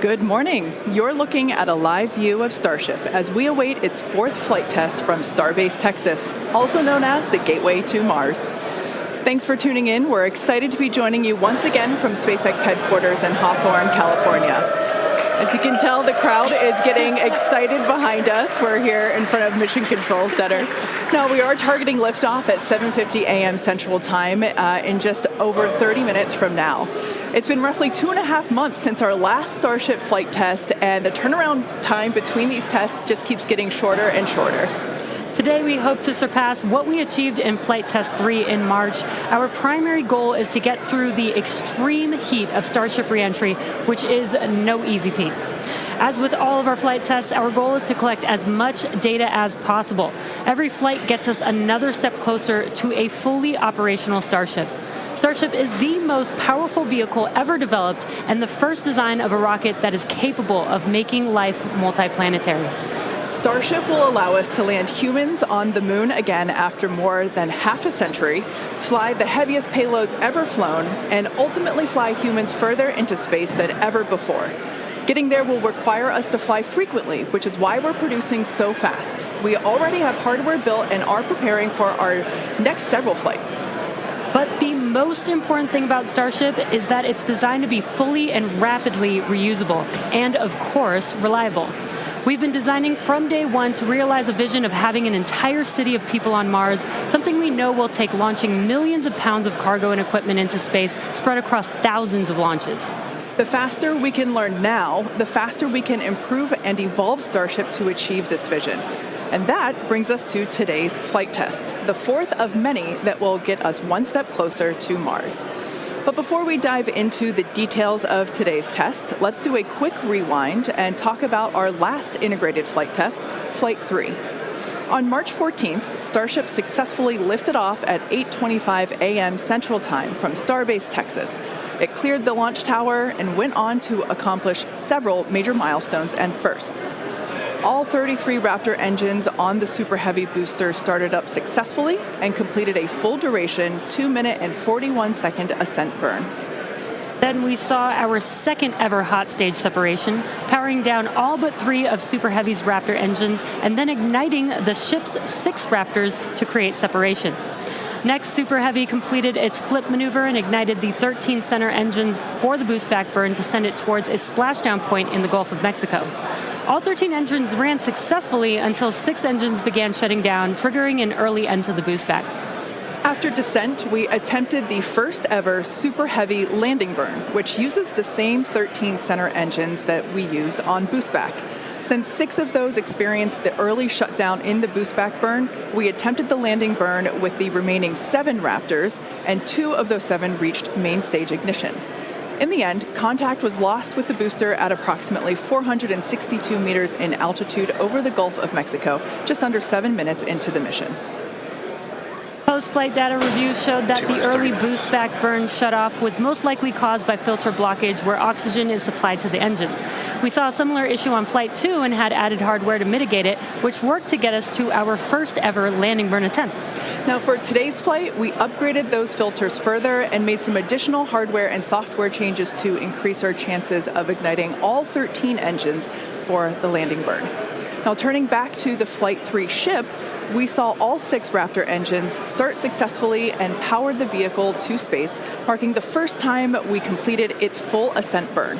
Good morning. You're looking at a live view of Starship as we await its fourth flight test from Starbase, Texas, also known as the Gateway to Mars. Thanks for tuning in. We're excited to be joining you once again from SpaceX headquarters in Hawthorne, California. As you can tell, the crowd is getting excited behind us. We're here in front of Mission Control Center. Now, we are targeting liftoff at 7:50 a.m. Central Time in just over 30 minutes from now. It's been roughly 2.5 months since our last Starship flight test, and the turnaround time between these tests just keeps getting shorter and shorter. Today, we hope to surpass what we achieved in Flight Test 3 in March. Our primary goal is to get through the extreme heat of Starship reentry, which is no easy feat. As with all of our flight tests, our goal is to collect as much data as possible. Every flight gets us another step closer to a fully operational Starship. Starship is the most powerful vehicle ever developed and the first design of a rocket that is capable of making life multiplanetary. Starship will allow us to land humans on the moon again after more than half a century, fly the heaviest payloads ever flown, and ultimately fly humans further into space than ever before. Getting there will require us to fly frequently, which is why we're producing so fast. We already have hardware built and are preparing for our next several flights. But the most important thing about Starship is that it's designed to be fully and rapidly reusable, and of course, reliable. We've been designing from day one to realize a vision of having an entire city of people on Mars, something we know will take launching millions of pounds of cargo and equipment into space spread across thousands of launches. The faster we can learn now, the faster we can improve and evolve Starship to achieve this vision. And that brings us to today's flight test, the fourth of many that will get us one step closer to Mars. But before we dive into the details of today's test, let's do a quick rewind and talk about our last integrated flight test, Flight 3. On March 14th, Starship successfully lifted off at 8:25 a.m. Central Time from Starbase, Texas. It cleared the launch tower and went on to accomplish several major milestones and firsts. All 33 Raptor engines on the Super Heavy booster started up successfully and completed a full duration 2-minute and 41-second ascent burn. Then we saw our second ever hot stage separation, powering down all but 3 of Super Heavy's Raptor engines and then igniting the ship's 6 Raptors to create separation. Next, Super Heavy completed its flip maneuver and ignited the 13 center engines for the boost back burn to send it towards its splashdown point in the Gulf of Mexico. All 13 engines ran successfully until 6 engines began shutting down, triggering an early end to the boost back. After descent, we attempted the first ever Super Heavy landing burn, which uses the same 13 center engines that we used on boost back. Since 6 of those experienced the early shutdown in the boost back burn, we attempted the landing burn with the remaining 7 Raptors, and 2 of those 7 reached main stage ignition. In the end, contact was lost with the booster at approximately 462 meters in altitude over the Gulf of Mexico, just under 7 minutes into the mission. Post-flight data reviews showed that the early boost back burn shutoff was most likely caused by filter blockage where oxygen is supplied to the engines. We saw a similar issue on Flight 2 and had added hardware to mitigate it, which worked to get us to our first ever landing burn attempt. Now, for today's flight, we upgraded those filters further and made some additional hardware and software changes to increase our chances of igniting all 13 engines for the landing burn. Now, turning back to the Flight 3 ship, we saw all 6 Raptor engines start successfully and powered the vehicle to space, marking the first time we completed its full ascent burn.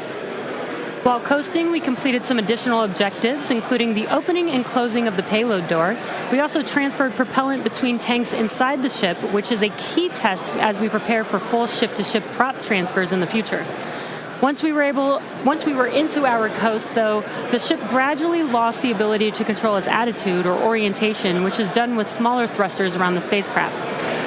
While coasting, we completed some additional objectives, including the opening and closing of the payload door. We also transferred propellant between tanks inside the ship, which is a key test as we prepare for full ship-to-ship prop transfers in the future. Once we were into our coast, though, the ship gradually lost the ability to control its attitude or orientation, which is done with smaller thrusters around the spacecraft.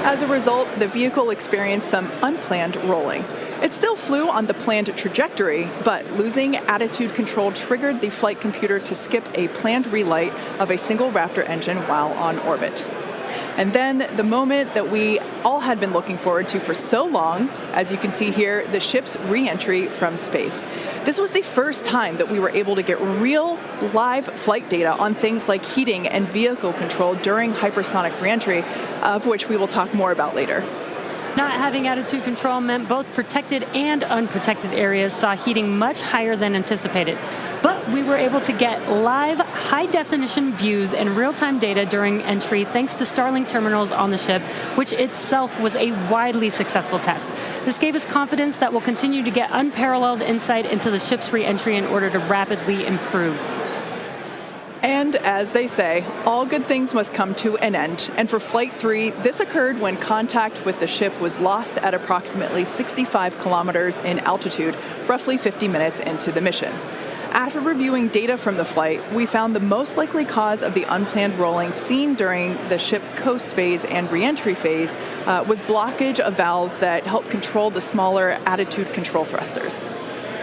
As a result, the vehicle experienced some unplanned rolling. It still flew on the planned trajectory, but losing attitude control triggered the flight computer to skip a planned relight of a single Raptor engine while on orbit. And then the moment that we all had been looking forward to for so long, as you can see here, the ship's re-entry from space. This was the first time that we were able to get real live flight data on things like heating and vehicle control during hypersonic re-entry, of which we will talk more about later. Not having attitude control meant both protected and unprotected areas saw heating much higher than anticipated. But we were able to get live, high-definition views and real-time data during entry thanks to Starlink terminals on the ship, which itself was a widely successful test. This gave us confidence that we'll continue to get unparalleled insight into the ship's re-entry in order to rapidly improve. And as they say, all good things must come to an end. And for Flight 3, this occurred when contact with the ship was lost at approximately 65 kilometers in altitude, roughly 50 minutes into the mission. After reviewing data from the flight, we found the most likely cause of the unplanned rolling seen during the ship coast phase and reentry phase was blockage of valves that help control the smaller attitude control thrusters.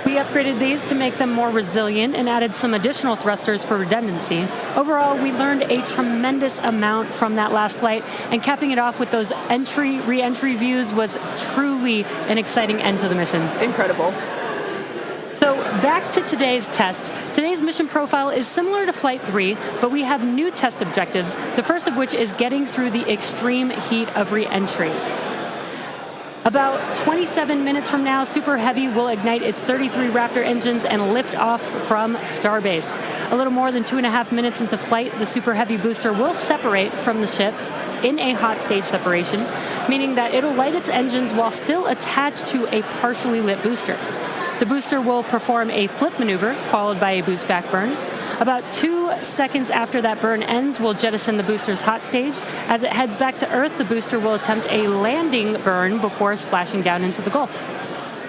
We upgraded these to make them more resilient and added some additional thrusters for redundancy. Overall, we learned a tremendous amount from that last flight, and capping it off with those re-entry views was truly an exciting end to the mission. Incredible. So back to today's test. Today's mission profile is similar to Flight 3, but we have new test objectives, the first of which is getting through the extreme heat of re-entry. About 27 minutes from now, Super Heavy will ignite its 33 Raptor engines and lift off from Starbase. A little more than 2.5 minutes into flight, the Super Heavy booster will separate from the ship in a hot stage separation, meaning that it'll light its engines while still attached to a partially lit booster. The booster will perform a flip maneuver, followed by a boost back burn. About 2 seconds after that burn ends, we'll jettison the booster's hot stage. As it heads back to Earth, the booster will attempt a landing burn before splashing down into the Gulf.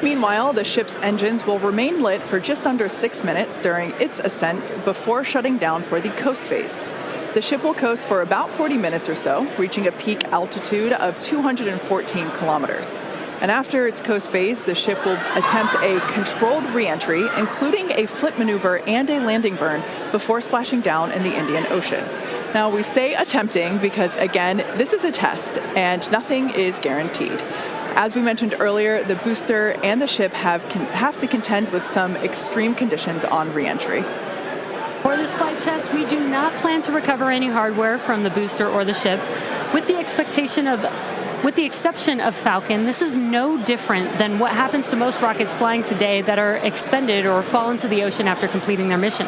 Meanwhile, the ship's engines will remain lit for just under 6 minutes during its ascent before shutting down for the coast phase. The ship will coast for about 40 minutes or so, reaching a peak altitude of 214 kilometers. And after its coast phase, the ship will attempt a controlled re-entry, including a flip maneuver and a landing burn, before splashing down in the Indian Ocean. Now, we say attempting because, again, this is a test, and nothing is guaranteed. As we mentioned earlier, the booster and the ship have to contend with some extreme conditions on re-entry. For this flight test, we do not plan to recover any hardware from the booster or the ship. With the exception of Falcon, this is no different than what happens to most rockets flying today that are expended or fall into the ocean after completing their mission.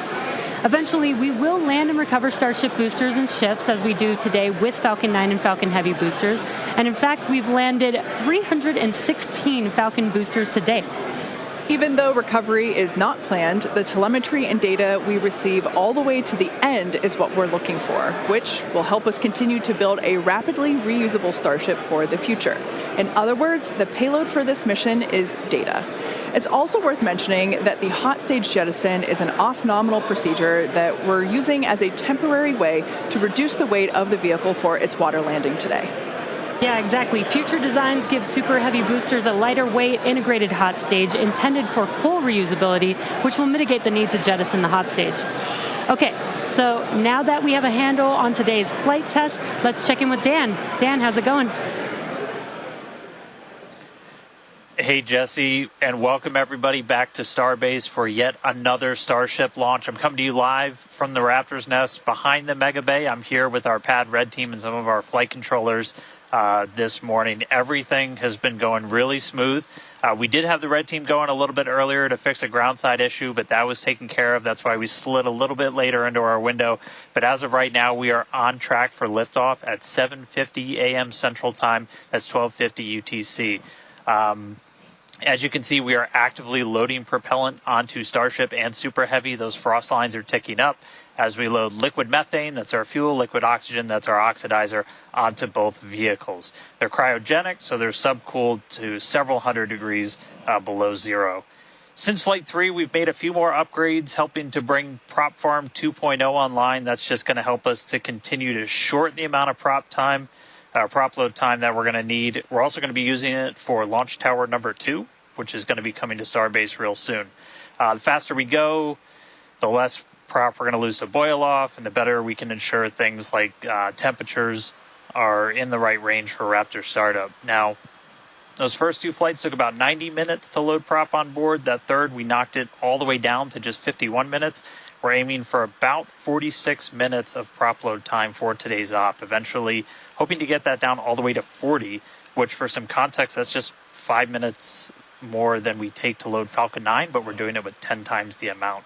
Eventually, we will land and recover Starship boosters and ships, as we do today with Falcon 9 and Falcon Heavy boosters. And in fact, we've landed 316 Falcon boosters to date. Even though recovery is not planned, the telemetry and data we receive all the way to the end is what we're looking for, which will help us continue to build a rapidly reusable Starship for the future. In other words, the payload for this mission is data. It's also worth mentioning that the hot stage jettison is an off-nominal procedure that we're using as a temporary way to reduce the weight of the vehicle for its water landing today. Yeah, exactly. Future designs give Super Heavy boosters a lighter weight integrated hot stage intended for full reusability, which will mitigate the need to jettison the hot stage. Okay, so now that we have a handle on today's flight test, let's check in with Dan. Dan, how's it going? Hey, Jesse, and welcome everybody back to Starbase for yet another Starship launch. I'm coming to you live from the Raptor's nest behind the Mega Bay. I'm here with our Pad Red team and some of our flight controllers this morning. Everything has been going really smooth. We did have the Red team going a little bit earlier to fix a ground side issue, but that was taken care of. That's why we slid a little bit later into our window. But as of right now, we are on track for liftoff at 7:50 a.m. Central Time. That's 12:50 UTC. As you can see, we are actively loading propellant onto Starship and Super Heavy. Those frost lines are ticking up as we load liquid methane, that's our fuel, liquid oxygen, that's our oxidizer, onto both vehicles. They're cryogenic, so they're subcooled to several hundred degrees below zero. Since Flight 3, we've made a few more upgrades, helping to bring Prop Farm 2.0 online. That's just going to help us to continue to shorten the amount of prop load time that we're going to need. We're also going to be using it for Launch Tower number 2, which is going to be coming to Starbase real soon. The faster we go, the less prop we're going to lose to boil off, and the better we can ensure things like temperatures are in the right range for Raptor startup. Now, those first two flights took about 90 minutes to load prop on board. That third, we knocked it all the way down to just 51 minutes. We're aiming for about 46 minutes of prop load time for today's op. Eventually, hoping to get that down all the way to 40 which for some context, that's just 5 minutes more than we take to load Falcon 9, but we're doing it with 10 times the amount.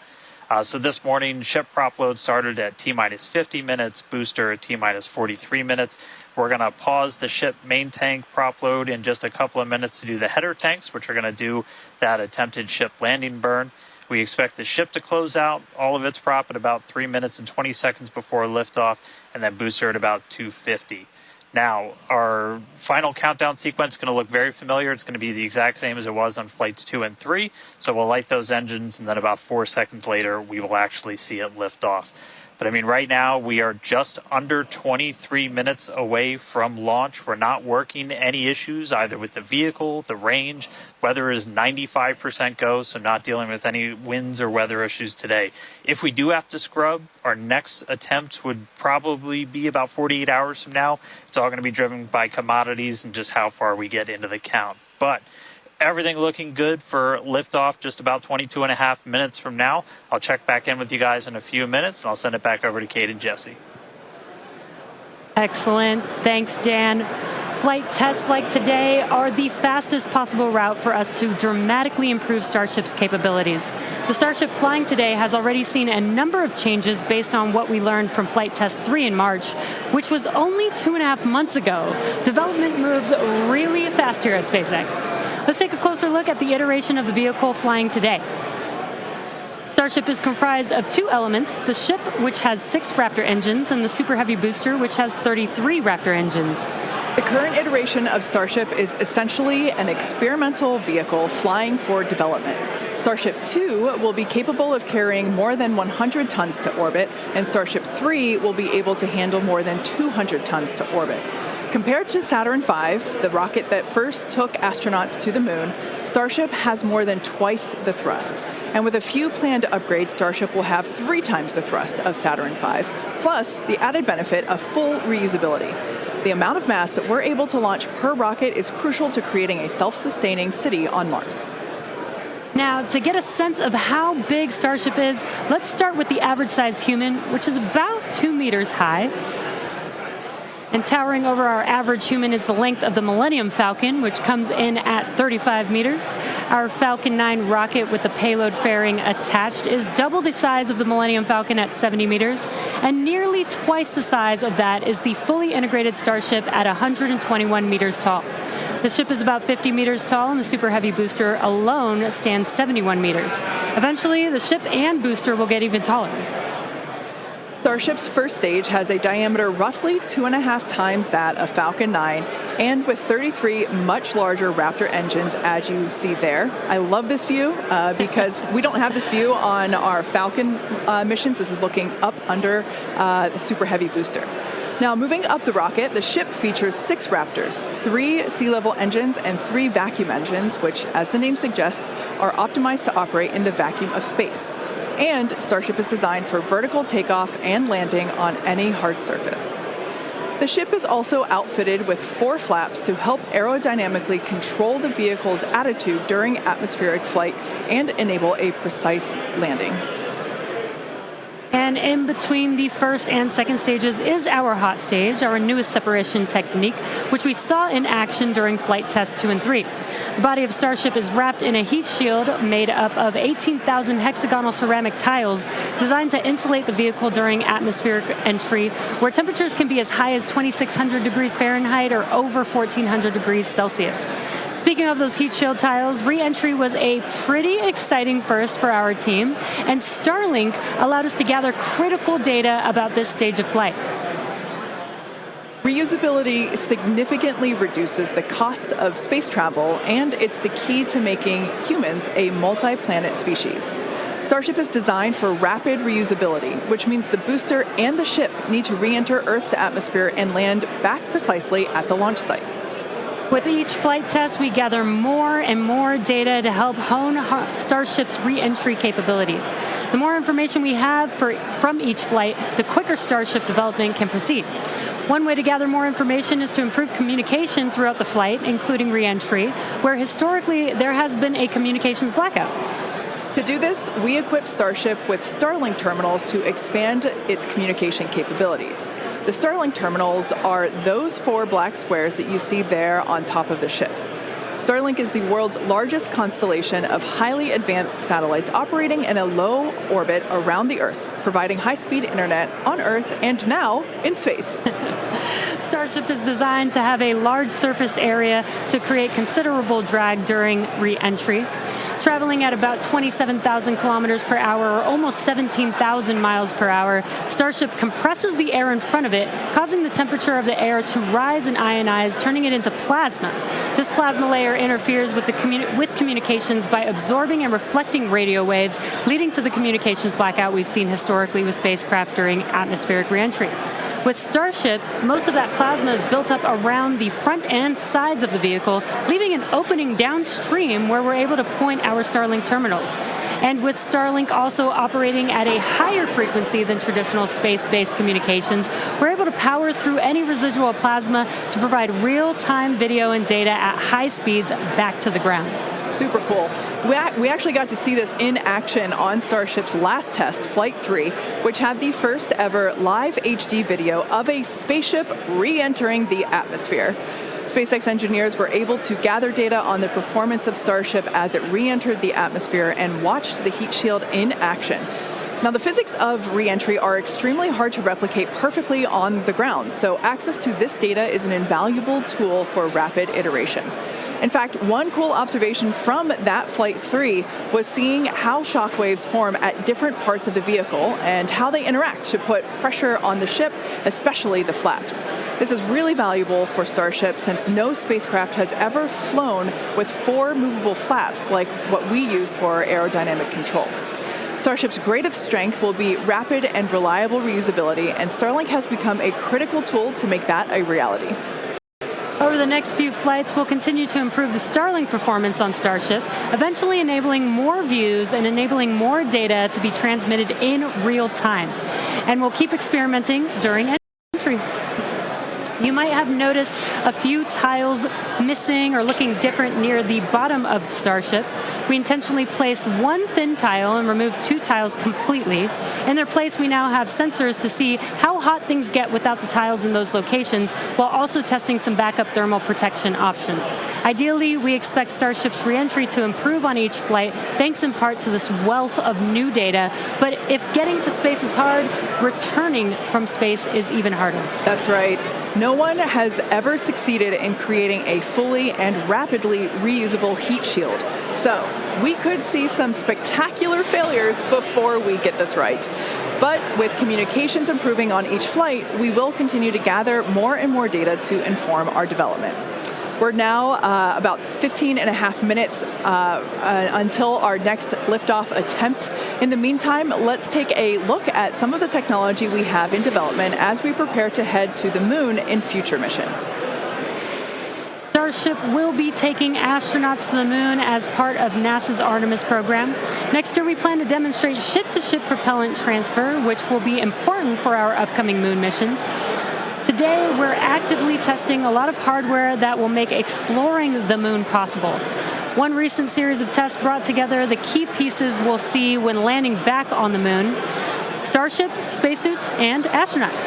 So this morning, ship prop load started at T-minus 50 minutes, booster at T-minus 43 minutes. We're going to pause the ship main tank prop load in just a couple of minutes to do the header tanks, which are going to do that attempted ship landing burn. We expect the ship to close out all of its prop at about 3 minutes and 20 seconds before liftoff, and then booster at about 2:50. Now, our final countdown sequence is going to look very familiar. It's going to be the exact same as it was on flights 2 and 3. So we'll light those engines, and then about 4 seconds later, we will actually see it lift off. But I mean, right now, we are just under 23 minutes away from launch. We're not working any issues either with the vehicle, the range. Weather is 95% go, so not dealing with any winds or weather issues today. If we do have to scrub, our next attempt would probably be about 48 hours from now. It's all going to be driven by commodities and just how far we get into the count. But everything looking good for liftoff just about 22 and a half minutes from now. I'll check back in with you guys in a few minutes, and I'll send it back over to Kate and Jesse. Excellent. Thanks, Dan. Flight tests like today are the fastest possible route for us to dramatically improve Starship's capabilities. The Starship flying today has already seen a number of changes based on what we learned from Flight Test 3 in March, which was only 2.5 months ago. Development moves really fast here at SpaceX. Let's take a closer look at the iteration of the vehicle flying today. Starship is comprised of two elements, the ship, which has 6 Raptor engines, and the Super Heavy booster, which has 33 Raptor engines. The current iteration of Starship is essentially an experimental vehicle flying for development. Starship 2 will be capable of carrying more than 100 tons to orbit, and Starship 3 will be able to handle more than 200 tons to orbit. Compared to Saturn V, the rocket that first took astronauts to the moon, Starship has more than twice the thrust. And with a few planned upgrades, Starship will have 3 times the thrust of Saturn V, plus the added benefit of full reusability. The amount of mass that we're able to launch per rocket is crucial to creating a self-sustaining city on Mars. Now, to get a sense of how big Starship is, let's start with the average-sized human, which is about 2 meters high. And towering over our average human is the length of the Millennium Falcon, which comes in at 35 meters. Our Falcon 9 rocket with the payload fairing attached is double the size of the Millennium Falcon at 70 meters, and nearly twice the size of that is the fully integrated Starship at 121 meters tall. The ship is about 50 meters tall, and the Super Heavy booster alone stands 71 meters. Eventually, the ship and booster will get even taller. Starship's first stage has a diameter roughly 2.5 times that of Falcon 9, and with 33 much larger Raptor engines, as you see there. I love this view because we don't have this view on our Falcon missions. This is looking up under the Super Heavy booster. Now, moving up the rocket, the ship features 6 Raptors, 3 sea-level engines and 3 vacuum engines, which, as the name suggests, are optimized to operate in the vacuum of space. And Starship is designed for vertical takeoff and landing on any hard surface. The ship is also outfitted with 4 flaps to help aerodynamically control the vehicle's attitude during atmospheric flight and enable a precise landing. And in between the first and second stages is our hot stage, our newest separation technique, which we saw in action during flight tests 2 and 3. The body of Starship is wrapped in a heat shield made up of 18,000 hexagonal ceramic tiles designed to insulate the vehicle during atmospheric entry, where temperatures can be as high as 2,600 degrees Fahrenheit or over 1,400 degrees Celsius. Speaking of those heat shield tiles, reentry was a pretty exciting first for our team, and Starlink allowed us to gather critical data about this stage of flight. Reusability significantly reduces the cost of space travel, and it's the key to making humans a multi-planet species. Starship is designed for rapid reusability, which means the booster and the ship need to re-enter Earth's atmosphere and land back precisely at the launch site. With each flight test, we gather more and more data to help hone Starship's re-entry capabilities. The more information we have from each flight, the quicker Starship development can proceed. One way to gather more information is to improve communication throughout the flight, including re-entry, where historically there has been a communications blackout. To do do this, we equip Starship with Starlink terminals to expand its communication capabilities. The Starlink terminals are those 4 black squares that you see there on top of the ship. Starlink is the world's largest constellation of highly advanced satellites operating in a low orbit around the Earth, providing high-speed internet on Earth and now in space. Starship is designed to have a large surface area to create considerable drag during re-entry. Traveling at about 27,000 kilometers per hour, or almost 17,000 miles per hour, Starship compresses the air in front of it, causing the temperature of the air to rise and ionize, turning it into plasma. This plasma layer interferes with communications by absorbing and reflecting radio waves, leading to the communications blackout we've seen historically with spacecraft during atmospheric reentry. With Starship, most of that plasma is built up around the front and sides of the vehicle, leaving an opening downstream where we're able to point our Starlink terminals. And with Starlink also operating at a higher frequency than traditional space-based communications, we're able to power through any residual plasma to provide real-time video and data at high speeds back to the ground. Super cool. We actually got to see this in action on Starship's last test, Flight 3, which had the first ever live HD video of a spaceship re-entering the atmosphere. SpaceX engineers were able to gather data on the performance of Starship as it re-entered the atmosphere and watched the heat shield in action. Now, the physics of re-entry are extremely hard to replicate perfectly on the ground, so access to this data is an invaluable tool for rapid iteration. In fact, one cool observation from that Flight 3 was seeing how shock waves form at different parts of the vehicle and how they interact to put pressure on the ship, especially the flaps. This is really valuable for Starship since no spacecraft has ever flown with 4 movable flaps like what we use for aerodynamic control. Starship's greatest strength will be rapid and reliable reusability, and Starlink has become a critical tool to make that a reality. Over the next few flights, we'll continue to improve the Starlink performance on Starship, eventually enabling more views and enabling more data to be transmitted in real time. And we'll keep experimenting during entry. You might have noticed a few tiles missing or looking different near the bottom of Starship. We intentionally placed 1 thin tile and removed 2 tiles completely. In their place, we now have sensors to see how hot things get without the tiles in those locations, while also testing some backup thermal protection options. Ideally, we expect Starship's reentry to improve on each flight, thanks in part to this wealth of new data. But if getting to space is hard, returning from space is even harder. That's right. No one has ever succeeded in creating a fully and rapidly reusable heat shield. So we could see some spectacular failures before we get this right. But with communications improving on each flight, we will continue to gather more and more data to inform our development. We're now about 15 and a half minutes until our next liftoff attempt. In the meantime, let's take a look at some of the technology we have in development as we prepare to head to the moon in future missions. Starship will be taking astronauts to the moon as part of NASA's Artemis program. Next year, we plan to demonstrate ship-to-ship propellant transfer, which will be important for our upcoming moon missions. Today, we're actively testing a lot of hardware that will make exploring the moon possible. One recent series of tests brought together the key pieces we'll see when landing back on the moon: Starship, spacesuits, and astronauts.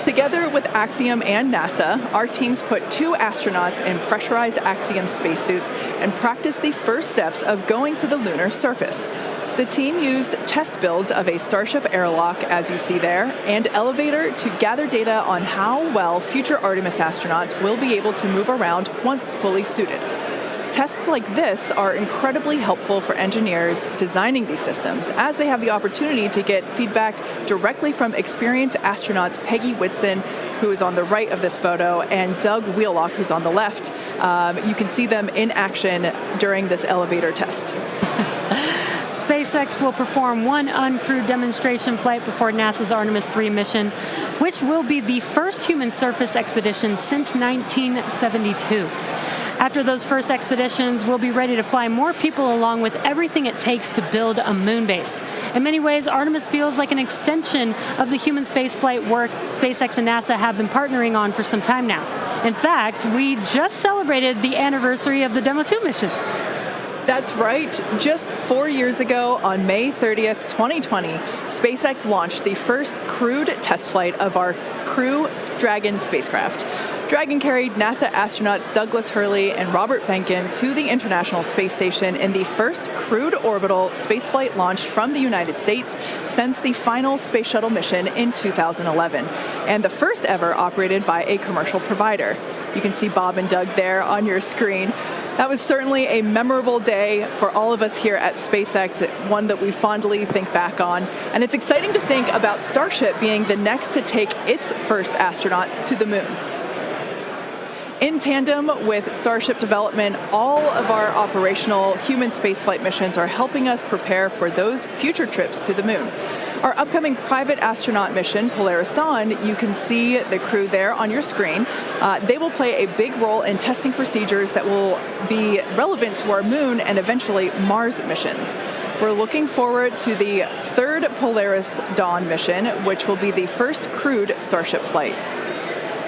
Together with Axiom and NASA, our teams put 2 astronauts in pressurized Axiom spacesuits and practiced the first steps of going to the lunar surface. The team used test builds of a Starship airlock, as you see there, and elevator to gather data on how well future Artemis astronauts will be able to move around once fully suited. Tests like this are incredibly helpful for engineers designing these systems, as they have the opportunity to get feedback directly from experienced astronauts Peggy Whitson, who is on the right of this photo, and Doug Wheelock, who's on the left. You can see them in action during this elevator test. SpaceX will perform 1 uncrewed demonstration flight before NASA's Artemis 3 mission, which will be the first human surface expedition since 1972. After those first expeditions, we'll be ready to fly more people along with everything it takes to build a moon base. In many ways, Artemis feels like an extension of the human spaceflight work SpaceX and NASA have been partnering on for some time now. In fact, we just celebrated the anniversary of the Demo 2 mission. That's right. Just 4 years ago, on May 30th, 2020, SpaceX launched the first crewed test flight of our Crew Dragon spacecraft. Dragon carried NASA astronauts Douglas Hurley and Robert Behnken to the International Space Station in the first crewed orbital spaceflight launched from the United States since the final Space Shuttle mission in 2011, and the first ever operated by a commercial provider. You can see Bob and Doug there on your screen. That was certainly a memorable day for all of us here at SpaceX, one that we fondly think back on. And it's exciting to think about Starship being the next to take its first astronauts to the moon. In tandem with Starship development, all of our operational human spaceflight missions are helping us prepare for those future trips to the moon. Our upcoming private astronaut mission, Polaris Dawn, you can see the crew there on your screen. They will play a big role in testing procedures that will be relevant to our moon and eventually Mars missions. We're looking forward to the third Polaris Dawn mission, which will be the first crewed Starship flight.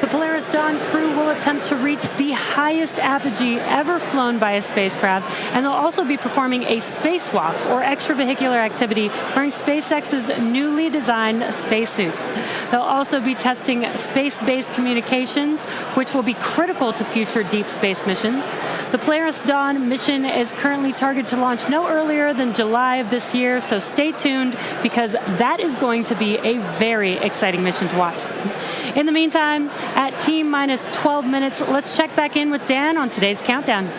The Polaris Dawn crew will attempt to reach the highest apogee ever flown by a spacecraft, and they'll also be performing a spacewalk, or extravehicular activity, wearing SpaceX's newly designed spacesuits. They'll also be testing space-based communications, which will be critical to future deep space missions. The Polaris Dawn mission is currently targeted to launch no earlier than July of this year, so stay tuned, because that is going to be a very exciting mission to watch. In the meantime, at T-minus 12 minutes, let's check back in with Dan on today's countdown.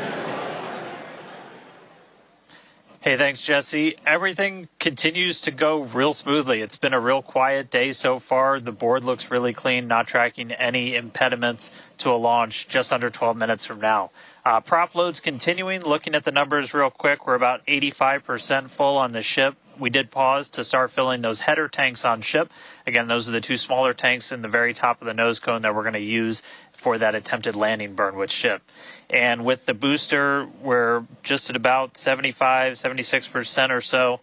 Hey, thanks, Jesse. Everything continues to go real smoothly. It's been a real quiet day so far. The board looks really clean, not tracking any impediments to a launch just under 12 minutes from now. Prop loads continuing. Looking at the numbers real quick, we're about 85% full on the ship. We did pause to start filling those header tanks on ship. Again, those are the two smaller tanks in the very top of the nose cone that we're going to use for that attempted landing burn with ship. And with the booster, we're just at about 76% or so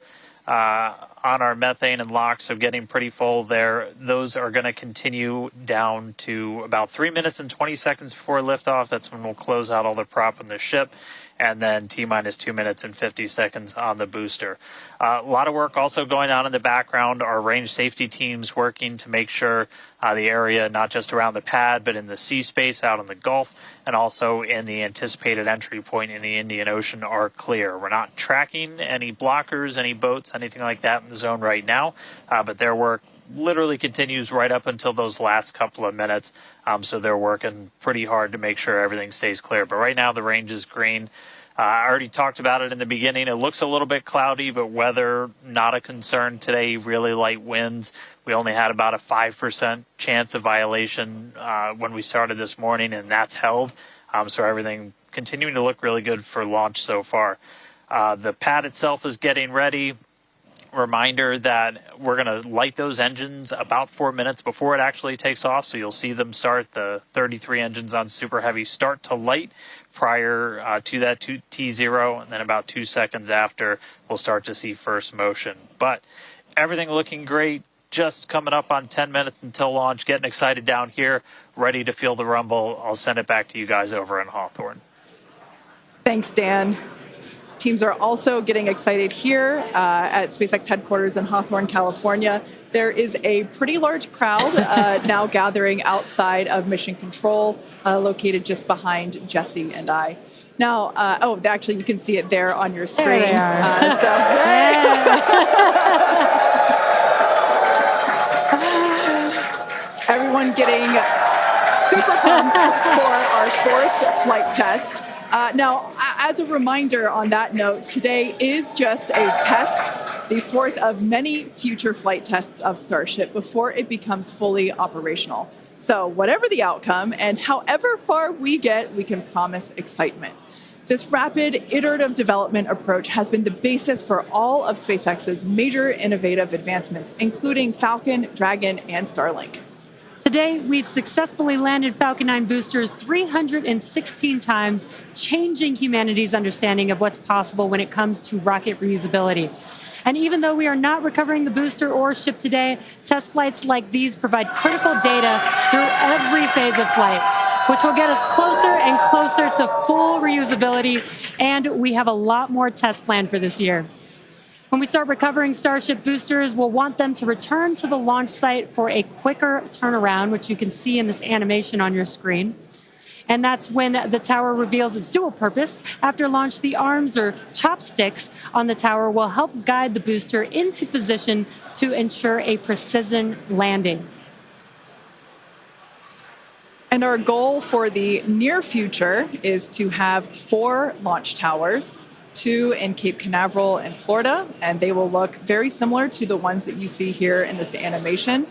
on our methane and LOX, so getting pretty full there. Those are going to continue down to about 3 minutes and 20 seconds before liftoff. That's when we'll close out all the prop on the ship. And then T-minus 2 minutes and 50 seconds on the booster. A lot of work also going on in the background. Our range safety teams working to make sure the area, not just around the pad, but in the sea space out in the Gulf, and also in the anticipated entry point in the Indian Ocean, are clear. We're not tracking any blockers, any boats, anything like that in the zone right now, but their work literally continues right up until those last couple of minutes. So they're working pretty hard to make sure everything stays clear. But right now the range is green. I already talked about it in the beginning. It looks a little bit cloudy, but weather not a concern today. Really light winds. We only had about a 5% chance of violation when we started this morning, and that's held. So everything continuing to look really good for launch so far. The pad itself is getting ready. Reminder that we're going to light those engines about 4 minutes before it actually takes off. So you'll see them start, the 33 engines on Super Heavy start to light prior to that T0, and then about 2 seconds after we'll start to see first motion. But everything looking great, just coming up on 10 minutes until launch, getting excited down here, ready to feel the rumble. I'll send it back to you guys over in Hawthorne. Thanks, Dan. Teams are also getting excited here at SpaceX headquarters in Hawthorne, California. There is a pretty large crowd now gathering outside of Mission Control, located just behind Jesse and I. Now, actually, you can see it there on your screen. There they are. Everyone getting super pumped for our fourth flight test. Now, as a reminder on that note, today is just a test, the fourth of many future flight tests of Starship before it becomes fully operational. So whatever the outcome and however far we get, we can promise excitement. This rapid iterative development approach has been the basis for all of SpaceX's major innovative advancements, including Falcon, Dragon, and Starlink. Today, we've successfully landed Falcon 9 boosters 316 times, changing humanity's understanding of what's possible when it comes to rocket reusability. And even though we are not recovering the booster or ship today, test flights like these provide critical data through every phase of flight. which will get us closer and closer to full reusability, and we have a lot more tests planned for this year. When we start recovering Starship boosters, we'll want them to return to the launch site for a quicker turnaround, which you can see in this animation on your screen. And that's when the tower reveals its dual purpose. After launch, the arms or chopsticks on the tower will help guide the booster into position to ensure a precision landing. And our goal for the near future is to have 4 launch towers, 2 in Cape Canaveral in Florida, and they will look very similar to the ones that you see here in this animation.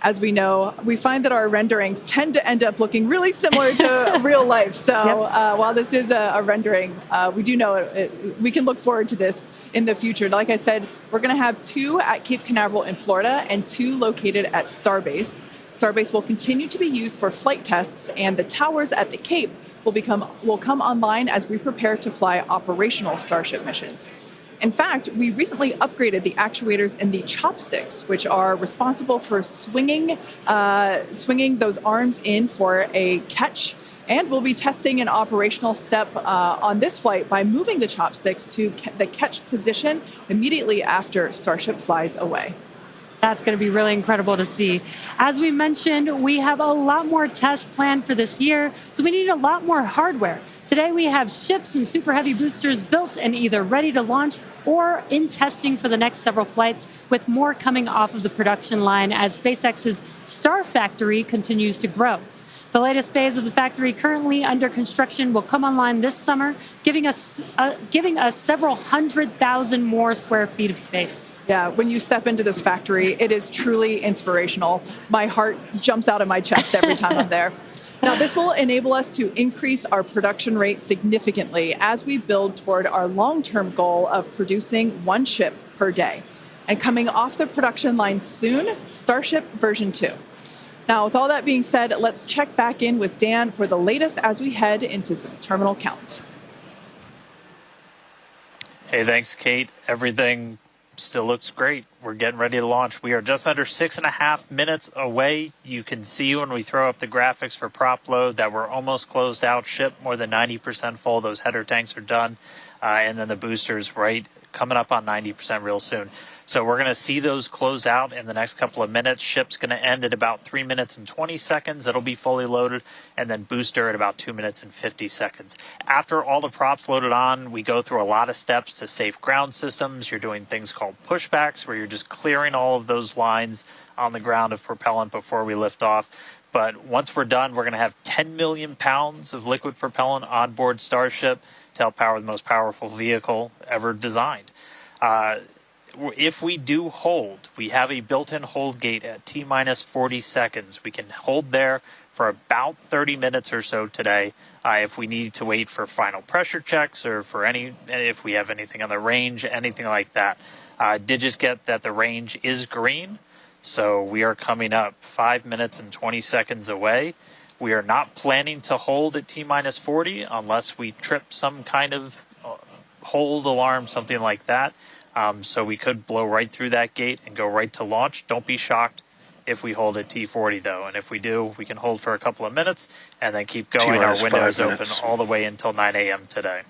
As we know, we find that our renderings tend to end up looking really similar to real life. So while this is a rendering, we do know we can look forward to this in the future. Like I said, we're going to have 2 at Cape Canaveral in Florida and 2 located at Starbase. Starbase will continue to be used for flight tests, and the towers at the Cape will come online as we prepare to fly operational Starship missions. In fact, we recently upgraded the actuators in the chopsticks, which are responsible for swinging those arms in for a catch. And we'll be testing an operational step on this flight by moving the chopsticks to the catch position immediately after Starship flies away. That's going to be really incredible to see. As we mentioned, we have a lot more tests planned for this year, so we need a lot more hardware. Today we have ships and super heavy boosters built and either ready to launch or in testing for the next several flights, with more coming off of the production line as SpaceX's Star Factory continues to grow. The latest phase of the factory currently under construction will come online this summer, giving us several 100,000 more square feet of space. Yeah, when you step into this factory, it is truly inspirational. My heart jumps out of my chest every time I'm there. Now, this will enable us to increase our production rate significantly as we build toward our long-term goal of producing 1 ship per day. And coming off the production line soon, Starship version 2. Now, with all that being said, let's check back in with Dan for the latest as we head into the terminal count. Hey, thanks, Kate. Everything still looks great. We're getting ready to launch. We are just under 6.5 minutes away. You can see when we throw up the graphics for prop load that we're almost closed out. Ship more than 90% full. Those header tanks are done. And then the boosters coming up on 90% real soon. So we're going to see those close out in the next couple of minutes. Ship's going to end at about 3 minutes and 20 seconds. It'll be fully loaded. And then booster at about 2 minutes and 50 seconds. After all the props loaded on, we go through a lot of steps to safe ground systems. You're doing things called pushbacks, where you're just clearing all of those lines on the ground of propellant before we lift off. But once we're done, we're going to have 10 million pounds of liquid propellant on board Starship to help power the most powerful vehicle ever designed. If we do hold, we have a built-in hold gate at T-minus 40 seconds. We can hold there for about 30 minutes or so today. If we need to wait for final pressure checks or for if we have anything on the range, anything like that. Did just get that the range is green. So we are coming up 5 minutes and 20 seconds away. We are not planning to hold at T-minus 40 unless we trip some kind of hold alarm, something like that. So we could blow right through that gate and go right to launch. Don't be shocked if we hold at T40, though. And if we do, we can hold for a couple of minutes and then keep going. Our window is open all the way until 9 a.m. today.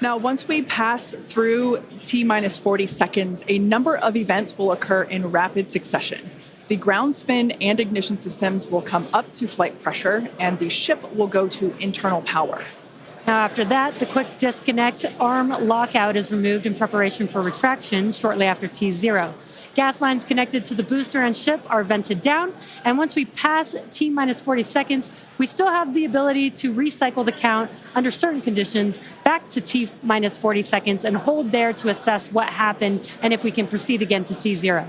Now, once we pass through T-minus 40 seconds, a number of events will occur in rapid succession. The ground spin and ignition systems will come up to flight pressure, and the ship will go to internal power. Now, after that, the quick disconnect arm lockout is removed in preparation for retraction shortly after T0. Gas lines connected to the booster and ship are vented down, and once we pass T-minus 40 seconds, we still have the ability to recycle the count under certain conditions back to T-minus 40 seconds and hold there to assess what happened and if we can proceed again to T0.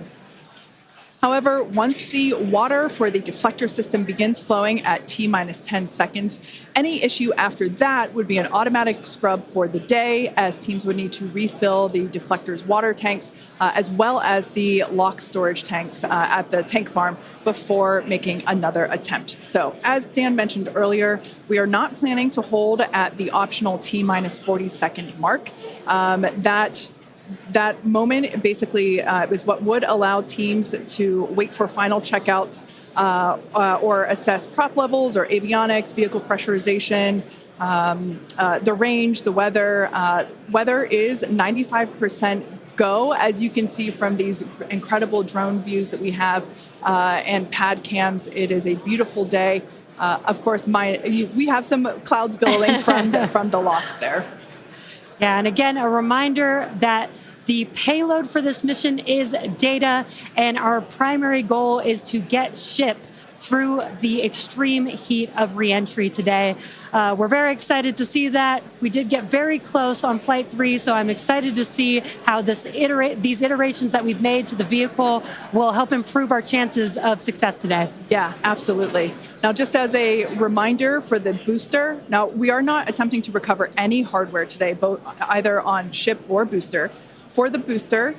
However, once the water for the deflector system begins flowing at T-minus 10 seconds, any issue after that would be an automatic scrub for the day, as teams would need to refill the deflector's water tanks, as well as the lock storage tanks at the tank farm before making another attempt. So, as Dan mentioned earlier, we are not planning to hold at the optional T-minus 40 second mark. That that moment basically is what would allow teams to wait for final checkouts or assess prop levels or avionics, vehicle pressurization, the range, the weather. Weather is 95% go, as you can see from these incredible drone views that we have and pad cams. It is a beautiful day. Of course, we have some clouds billowing from the locks there. Yeah, and again, a reminder that the payload for this mission is data, and our primary goal is to get ship through the extreme heat of reentry today. We're very excited to see that. We did get very close on Flight 3, so I'm excited to see how these iterations that we've made to the vehicle will help improve our chances of success today. Yeah, absolutely. Now, just as a reminder for the booster, now we are not attempting to recover any hardware today, both either on ship or booster. For the booster,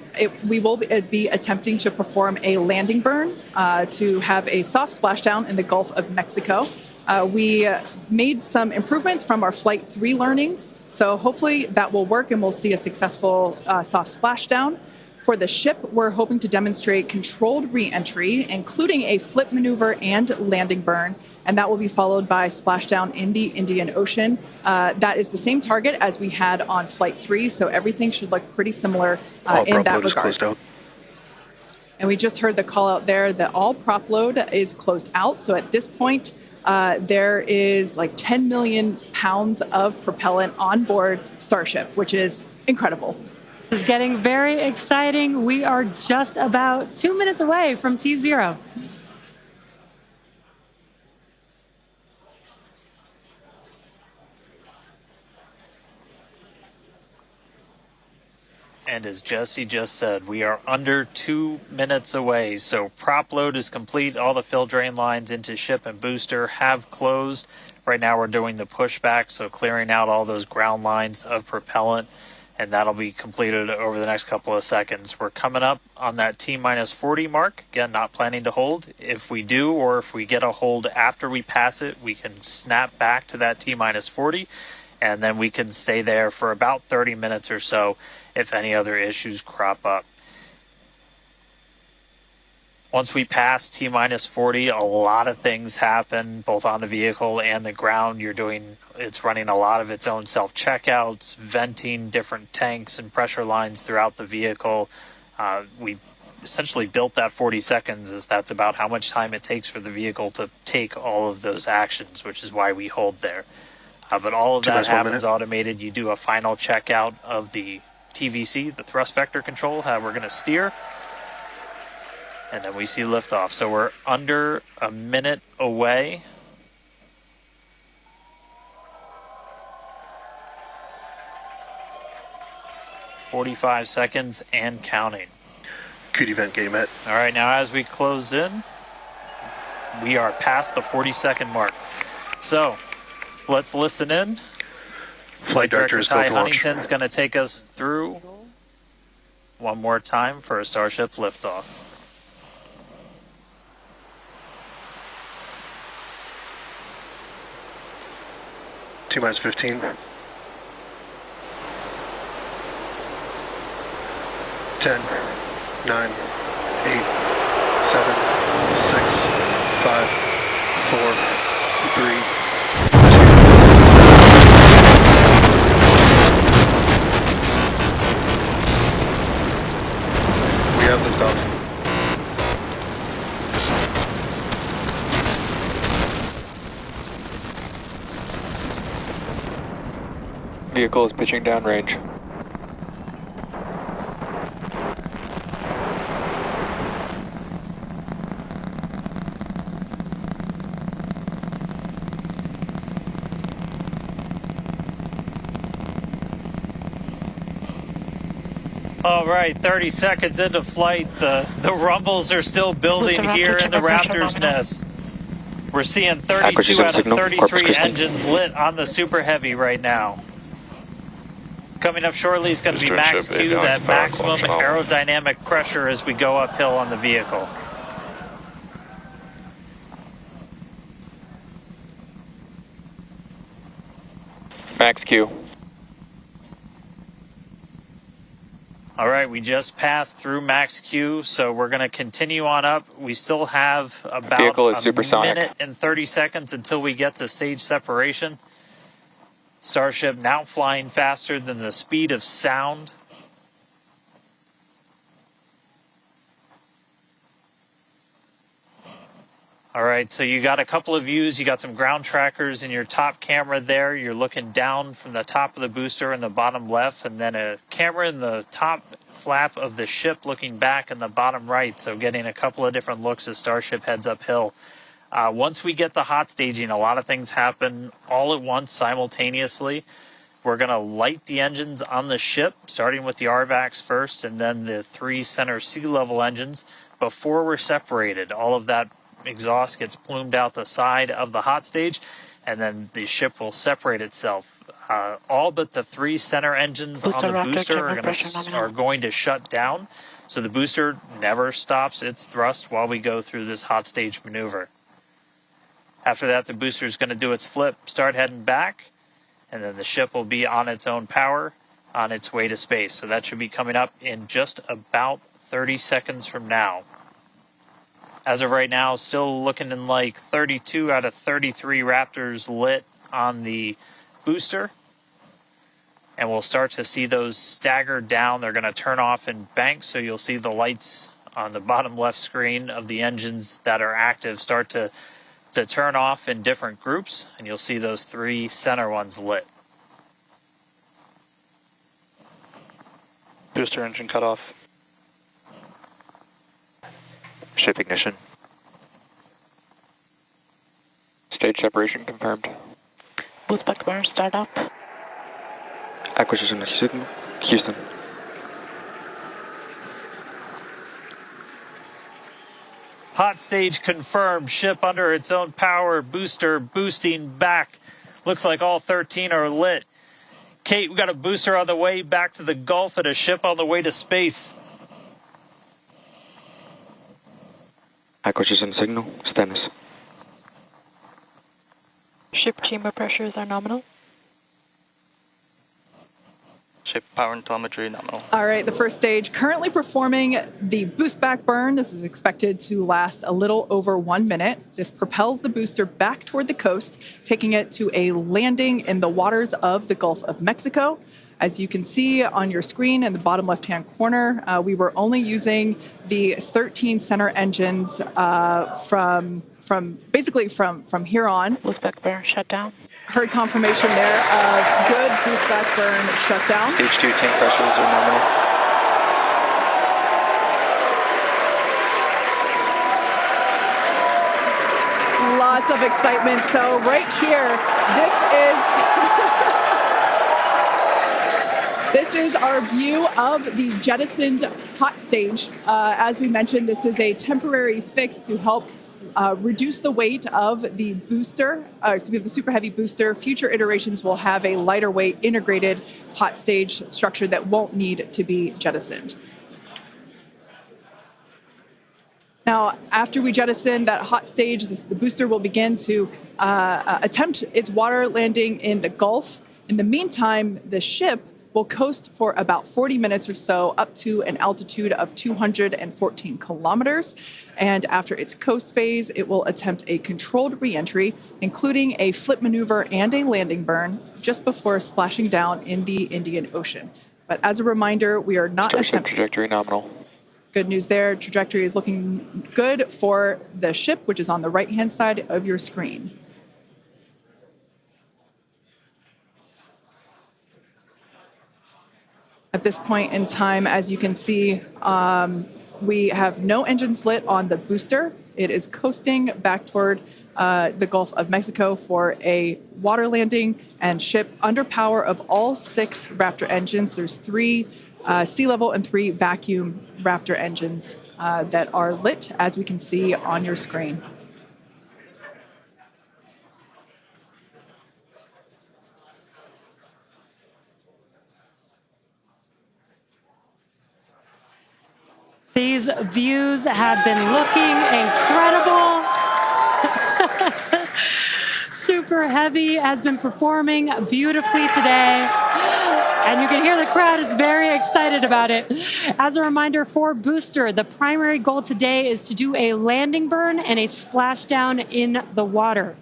we will be attempting to perform a landing burn to have a soft splashdown in the Gulf of Mexico. We made some improvements from our Flight 3 learnings, so hopefully that will work and we'll see a successful soft splashdown. For the ship, we're hoping to demonstrate controlled re-entry, including a flip maneuver and landing burn, and that will be followed by splashdown in the Indian Ocean. That is the same target as we had on Flight 3, so everything should look pretty similar in that regard. And we just heard the call out there that all prop load is closed out, so at this point, there is like 10 million pounds of propellant on board Starship, which is incredible. This is getting very exciting. We are just about 2 minutes away from T0. And as Jesse just said, we are under 2 minutes away. So prop load is complete. All the fill drain lines into ship and booster have closed. Right now we're doing the pushback, so clearing out all those ground lines of propellant. And that'll be completed over the next couple of seconds. We're coming up on that T-minus 40 mark. Again, not planning to hold. If we do, or if we get a hold after we pass it, we can snap back to that T-minus 40, and then we can stay there for about 30 minutes or so if any other issues crop up. Once we pass T-minus 40, a lot of things happen, both on the vehicle and the ground. It's running a lot of its own self-checkouts, venting different tanks and pressure lines throughout the vehicle. We essentially built that 40 seconds as that's about how much time it takes for the vehicle to take all of those actions, which is why we hold there. But all of that happens automated. You do a final checkout of the TVC, the thrust vector control, how we're going to steer. And then we see liftoff. So we're under a minute away. "45 seconds and counting. Good event, game met. All right, now as we close in, we are past the 40-second mark. So let's listen in. Flight Director Ty Huntington's going to take us through one more time for a Starship liftoff. T-minus 15. 10, 9, 8, 7, 6, 5, 4, 3, 2. We have liftoff. Vehicle is pitching downrange. All right, 30 seconds into flight. The rumbles are still building here in the Raptor's nest. We're seeing 32 out of 33 engines lit on the Super Heavy right now. Coming up shortly is going to be max Q, that maximum aerodynamic pressure as we go uphill on the vehicle. Max Q. All right, we just passed through max Q, so we're going to continue on up. We still have about a minute and 30 seconds until we get to stage separation. Starship now flying faster than the speed of sound. All right, so you got a couple of views. You got some ground trackers in your top camera there. You're looking down from the top of the booster in the bottom left, and then a camera in the top flap of the ship looking back in the bottom right, so getting a couple of different looks as Starship heads uphill. Once we get the hot staging, a lot of things happen all at once simultaneously. We're going to light the engines on the ship, starting with the RVACs first, and then the 3 center sea level engines before we're separated. All of that exhaust gets plumed out the side of the hot stage, and then the ship will separate itself. All but the 3 center engines on the booster are going to shut down, so the booster never stops its thrust while we go through this hot stage maneuver. After that, the booster is going to do its flip, start heading back, and then the ship will be on its own power on its way to space. So that should be coming up in just about 30 seconds from now. As of right now, still looking in like 32 out of 33 Raptors lit on the booster. And we'll start to see those stagger down. They're going to turn off in banks, so you'll see the lights on the bottom left screen of the engines that are active start to turn off in different groups, and you'll see those 3 center ones lit. Booster engine cut off. Ship ignition. Stage separation confirmed. Boost back burn, start up. Acquisition signal, Houston. Hot stage confirmed. Ship under its own power. Booster boosting back. Looks like all 13 are lit. Kate, we got a booster on the way back to the Gulf and a ship on the way to space. Acquisition signal, Stennis. Ship chamber pressures are nominal. Ship power and telemetry nominal. All right, the first stage currently performing the boost back burn. This is expected to last a little over 1 minute. This propels the booster back toward the coast, taking it to a landing in the waters of the Gulf of Mexico. As you can see on your screen in the bottom left-hand corner, we were only using the 13 center engines from here on. Boost back burn, shut down. Heard confirmation there of good boost back burn shutdown. H2 tank pressures are nominal. Lots of excitement. So right here, this is our view of the jettisoned hot stage. As we mentioned, this is a temporary fix to help reduce the weight of the booster, the Super Heavy booster. Future iterations will have a lighter weight integrated hot stage structure that won't need to be jettisoned. Now, after we jettison that hot stage, the booster will begin to attempt its water landing in the Gulf. In the meantime, the ship will coast for about 40 minutes or so up to an altitude of 214 kilometers. And after its coast phase, it will attempt a controlled reentry, including a flip maneuver and a landing burn, just before splashing down in the Indian Ocean. But as a reminder, we are not attempting... Trajectory nominal. Good news there. Trajectory is looking good for the ship, which is on the right-hand side of your screen. At this point in time, as you can see, we have no engines lit on the booster. It is coasting back toward the Gulf of Mexico for a water landing and ship under power of all 6 Raptor engines. There's 3 sea level and 3 vacuum Raptor engines that are lit, as we can see on your screen. These views have been looking incredible. Super Heavy has been performing beautifully today. And you can hear the crowd is very excited about it. As a reminder for Booster, the primary goal today is to do a landing burn and a splashdown in the water.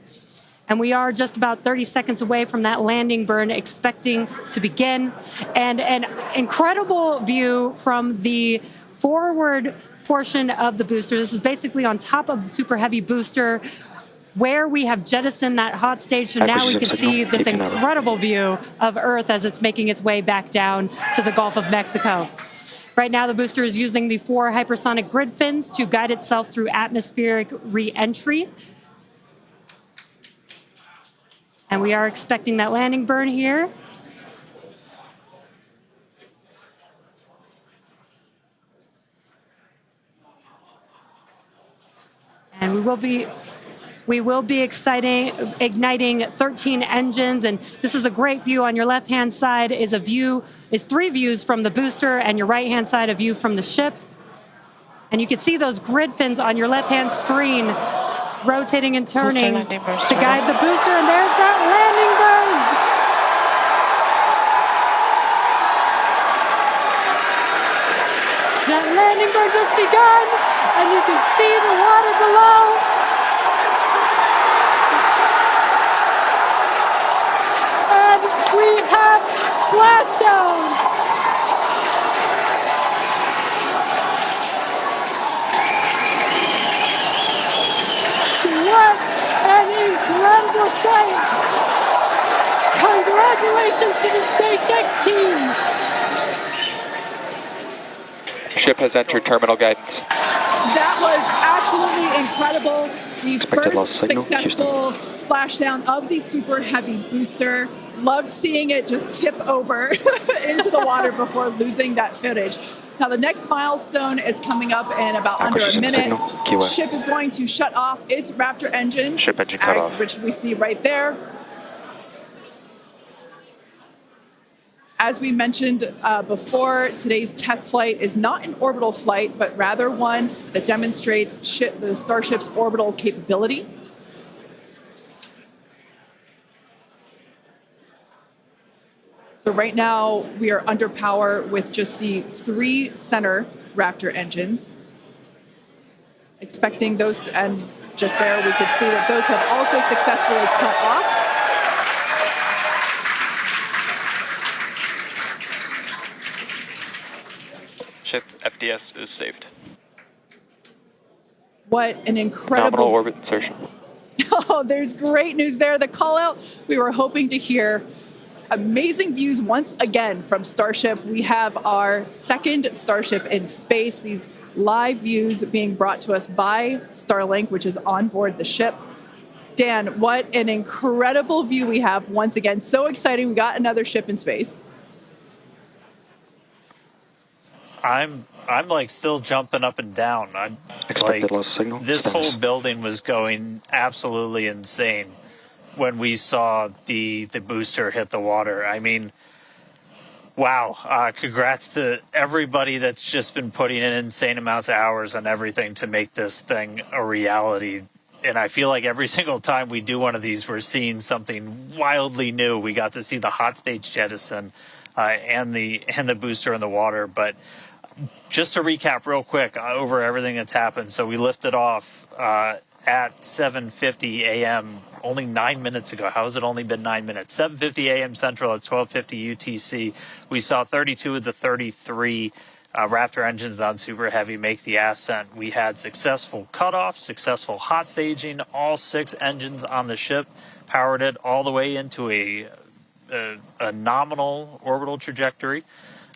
And we are just about 30 seconds away from that landing burn expecting to begin. And an incredible view from the forward portion of the booster. This is basically on top of the Super Heavy booster where we have jettisoned that hot stage. So now we can see this incredible view of Earth as it's making its way back down to the Gulf of Mexico. Right now, the booster is using the 4 hypersonic grid fins to guide itself through atmospheric re-entry. And we are expecting that landing burn here. And we will be igniting 13 engines, and this is a great view. On your left-hand side is 3 views from the booster, and your right-hand side a view from the ship. And you can see those grid fins on your left-hand screen rotating and turning to guide the booster, and there's that landing burn. That landing burn just begun, and you can see the water below. And we have splashdown. What an incredible sight! Congratulations to the SpaceX team! Ship has entered terminal guidance. That was absolutely incredible. The first successful splashdown of the Super Heavy booster. Loved seeing it just tip over into the water before losing that footage. Now the next milestone is coming up in about under a minute. The ship is going to shut off its Raptor engines, Ship engine cut off. Which we see right there. As we mentioned before, today's test flight is not an orbital flight, but rather one that demonstrates the Starship's orbital capability. So right now, we are under power with just the 3 center Raptor engines. Expecting those, and just there we could see that those have also successfully cut off. Ship FDS is saved. What an incredible... Nominal orbit insertion. Oh, there's great news there. The call out we were hoping to hear. Amazing views once again from Starship. We have our second Starship in space. These live views being brought to us by Starlink, which is on board the ship. Dan, what an incredible view we have once again. So exciting. We got another ship in space. I'm like still jumping up and down. This whole building was going absolutely insane when we saw the booster hit the water. I mean, wow. Congrats to everybody that's just been putting in insane amounts of hours on everything to make this thing a reality. And I feel like every single time we do one of these, we're seeing something wildly new. We got to see the hot stage jettison and the booster in the water. But just to recap real quick over everything that's happened. So we lifted off at 7:50 a.m. only 9 minutes ago. How has it only been 9 minutes? 7:50 a.m. Central at 12:50 UTC. We saw 32 of the 33 Raptor engines on Super Heavy make the ascent. We had successful cutoff, successful hot staging. All 6 engines on the ship powered it all the way into a nominal orbital trajectory.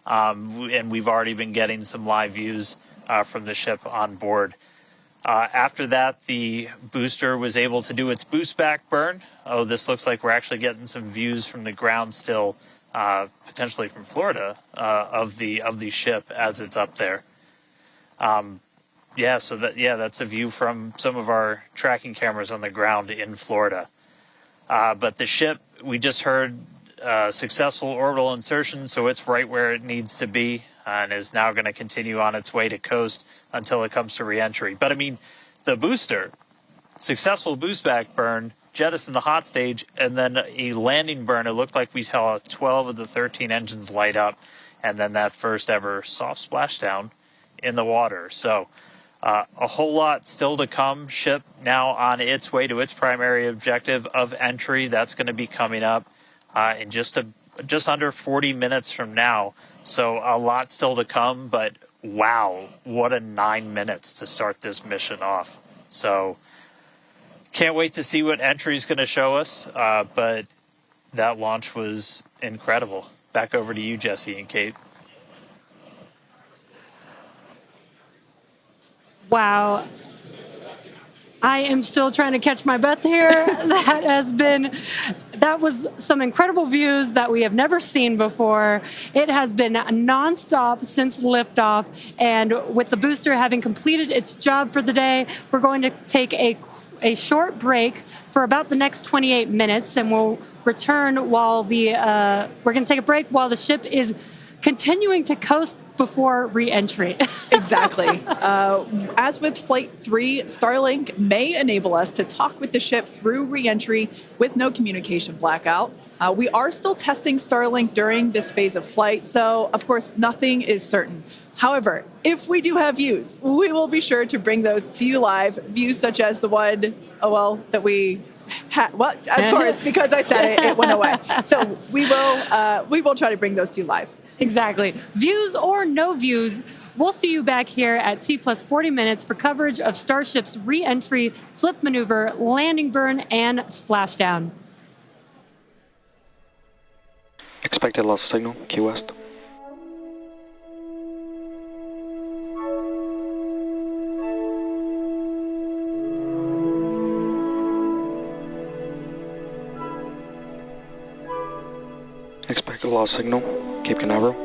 And we've already been getting some live views from the ship on board. After that, the booster was able to do its boost back burn. Oh, this looks like we're actually getting some views from the ground still, potentially from Florida, of the ship as it's up there. That's a view from some of our tracking cameras on the ground in Florida. But the ship, we just heard successful orbital insertion, so it's right where it needs to be and is now going to continue on its way to coast until it comes to reentry. But I mean, the booster, successful boost back burn, jettison the hot stage, and then a landing burn. It looked like we saw 12 of the 13 engines light up, and then that first ever soft splashdown in the water. So a whole lot still to come. Ship now on its way to its primary objective of entry. That's going to be coming up in just under 40 minutes from now. So a lot still to come, but wow, what a 9 minutes to start this mission off. So can't wait to see what entry is going to show us, but that launch was incredible. Back over to you, Jesse and Kate. Wow. I am still trying to catch my breath here. That was some incredible views that we have never seen before. It has been nonstop since liftoff, and with the booster having completed its job for the day, we're going to take a short break for about the next 28 minutes, and we'll return while we're going to take a break while the ship is continuing to coast before re-entry. Exactly. As with Flight 3, Starlink may enable us to talk with the ship through re-entry with no communication blackout. We are still testing Starlink during this phase of flight, so of course nothing is certain. However, if we do have views, we will be sure to bring those to you live. Views such as the one, that we had. Well, of course, because I said it went away. So we will try to bring those to you live. Exactly. Views or no views, we'll see you back here at T plus 40 minutes for coverage of Starship's re-entry, flip maneuver, landing burn, and splashdown. Expected loss signal, Key West. Expected loss signal, Cape Canaveral.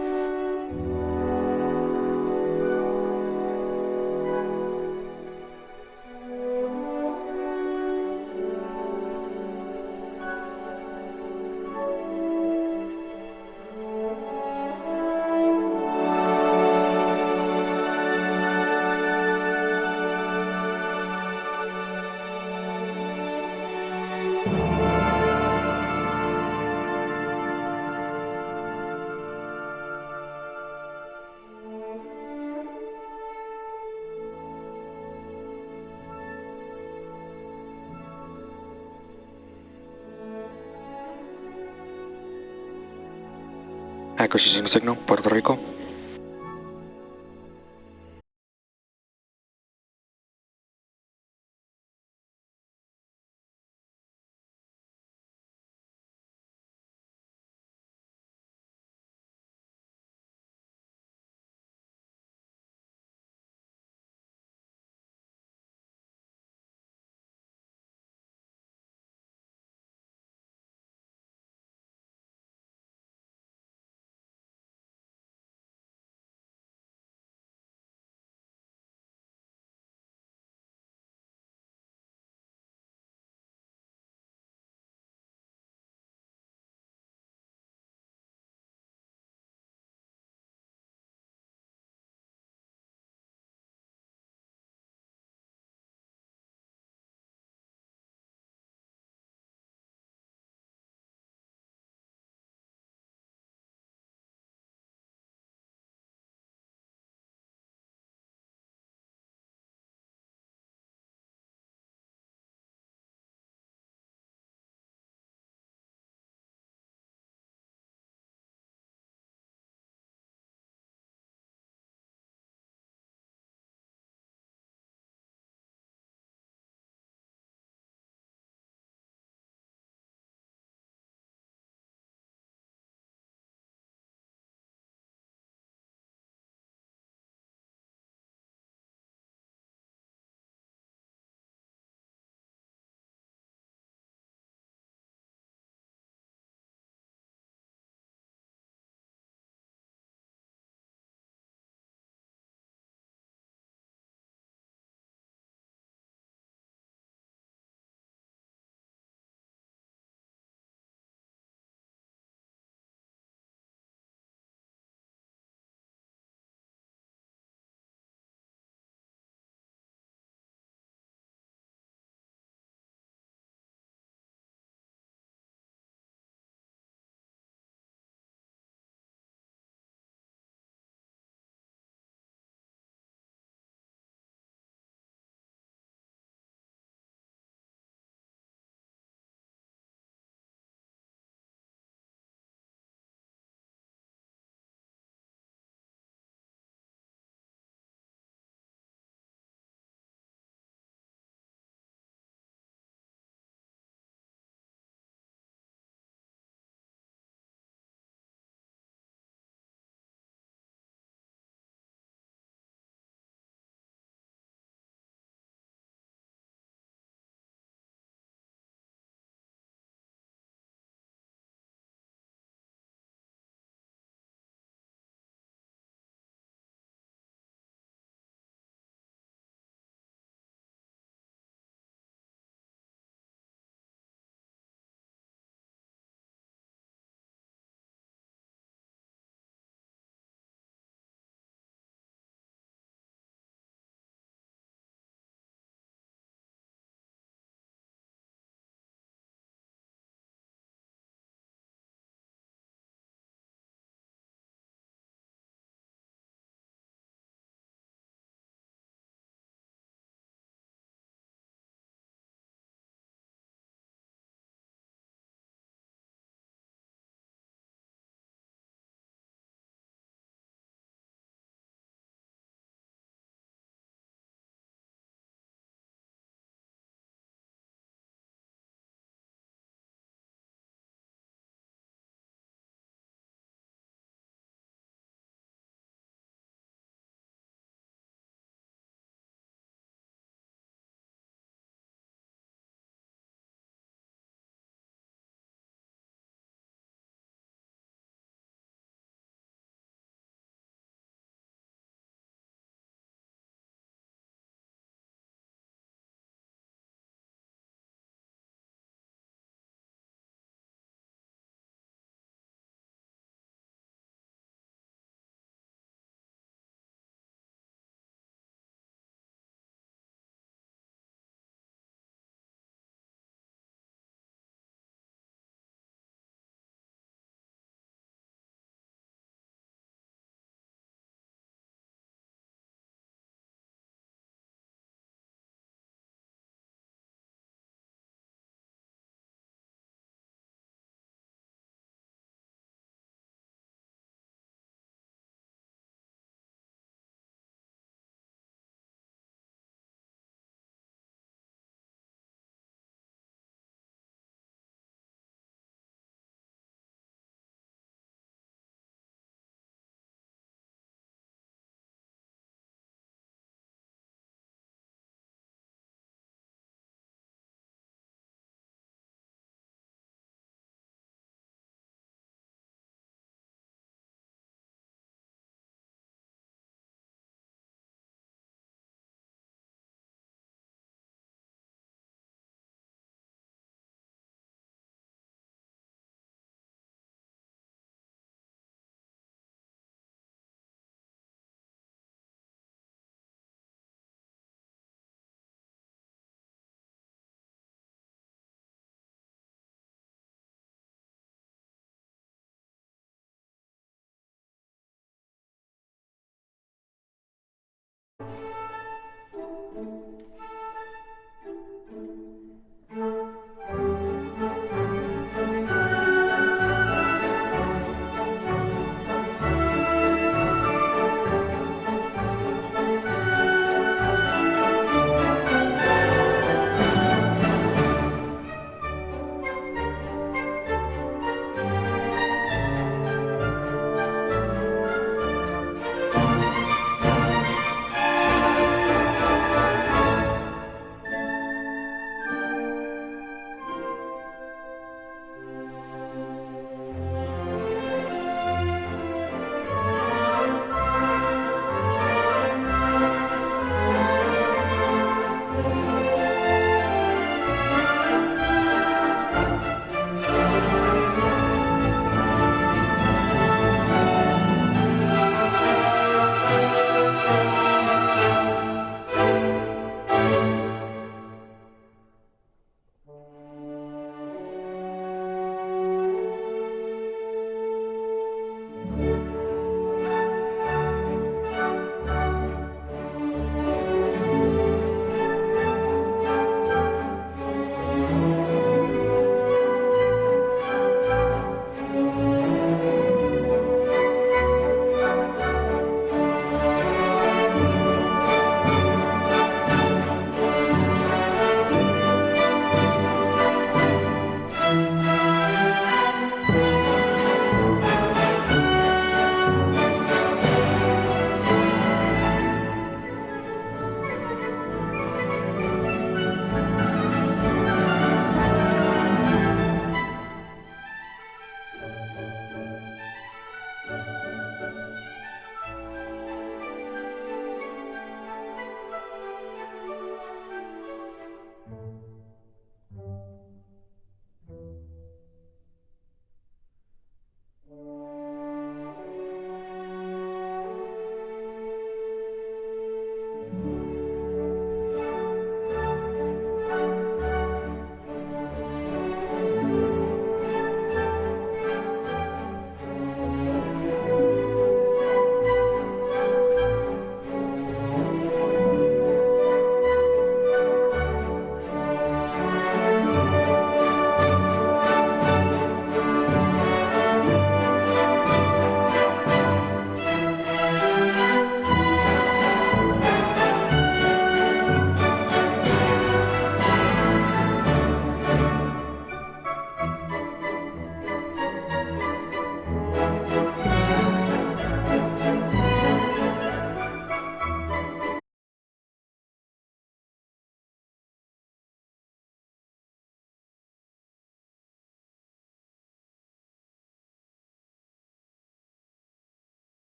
Acquisition signal, Puerto Rico.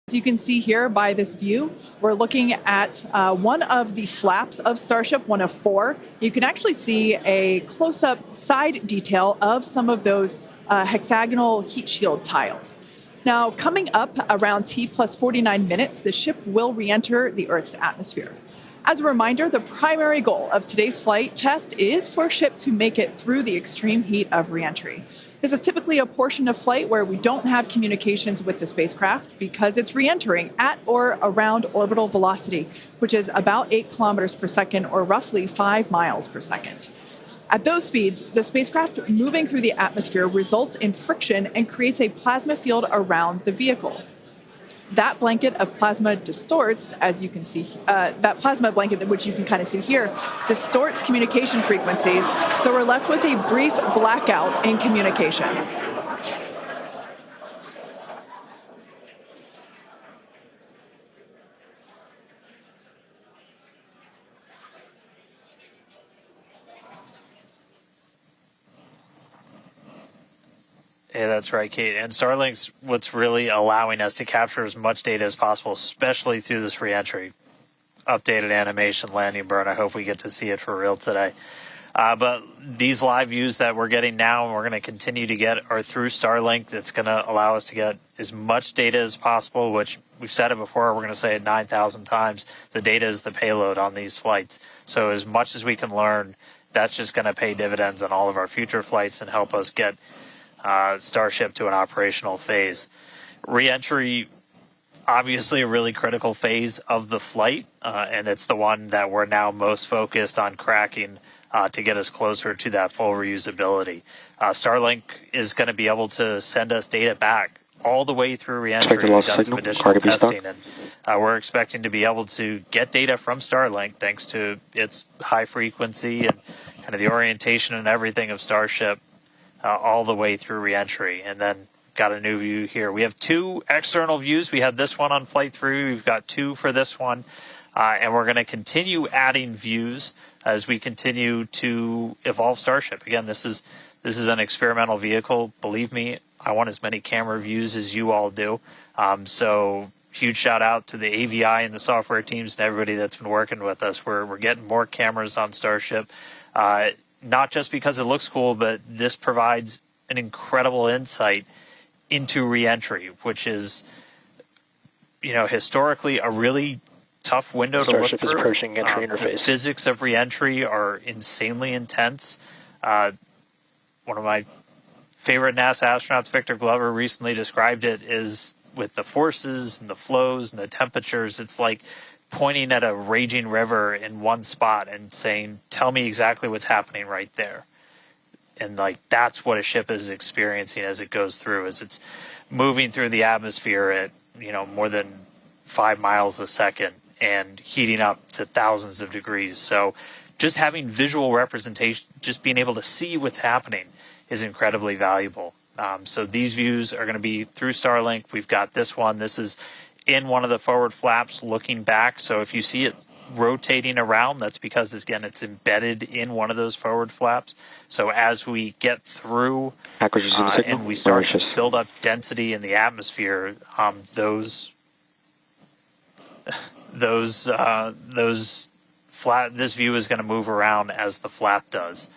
As you can see here by this view, we're looking at one of the flaps of Starship, one of 4. You can actually see a close-up side detail of some of those hexagonal heat shield tiles. Now, coming up around T plus 49 minutes, the ship will re-enter the Earth's atmosphere. As a reminder, the primary goal of today's flight test is for a ship to make it through the extreme heat of re-entry. This is typically a portion of flight where we don't have communications with the spacecraft because it's re-entering at or around orbital velocity, which is about 8 kilometers per second or roughly 5 miles per second. At those speeds, the spacecraft moving through the atmosphere results in friction and creates a plasma field around the vehicle. That blanket of plasma distorts, as you can see, that plasma blanket, which you can kind of see here, distorts communication frequencies, so we're left with a brief blackout in communication. Yeah, that's right, Kate. And Starlink's what's really allowing us to capture as much data as possible, especially through this reentry. Updated animation landing burn. I hope we get to see it for real today. But these live views that we're getting now and we're going to continue to get are through Starlink. That's going to allow us to get as much data as possible, which we've said it before. We're going to say it 9,000 times. The data is the payload on these flights. So as much as we can learn, that's just going to pay dividends on all of our future flights and help us get Starship to an operational phase. Reentry, obviously a really critical phase of the flight, and it's the one that we're now most focused on cracking to get us closer to that full reusability. Starlink is going to be able to send us data back all the way through reentry. We've done some additional testing, and we're expecting to be able to get data from Starlink thanks to its high frequency and kind of the orientation and everything of Starship all the way through reentry. And then got a new view here. We have 2 external views. We have this one on flight 3. We've got 2 for this one. And we're going to continue adding views as we continue to evolve Starship. Again, this is an experimental vehicle. Believe me, I want as many camera views as you all do. So huge shout out to the AVI and the software teams and everybody that's been working with us. We're getting more cameras on Starship. Not just because it looks cool, but this provides an incredible insight into reentry, which is, historically a really tough window to look through. Approaching entry interface. The physics of reentry are insanely intense. One of my favorite NASA astronauts, Victor Glover, recently described it as with the forces and the flows and the temperatures, it's like pointing at a raging river in one spot and saying, tell me exactly what's happening right there. And that's what a ship is experiencing as it goes through, as it's moving through the atmosphere at, more than 5 miles a second and heating up to thousands of degrees. So just having visual representation, just being able to see what's happening is incredibly valuable. So these views are going to be through Starlink. We've got this one. This is in one of the forward flaps looking back. So if you see it rotating around, that's because, again, it's embedded in one of those forward flaps. So as we get through and we start to build up density in the atmosphere, this view is going to move around as the flap does.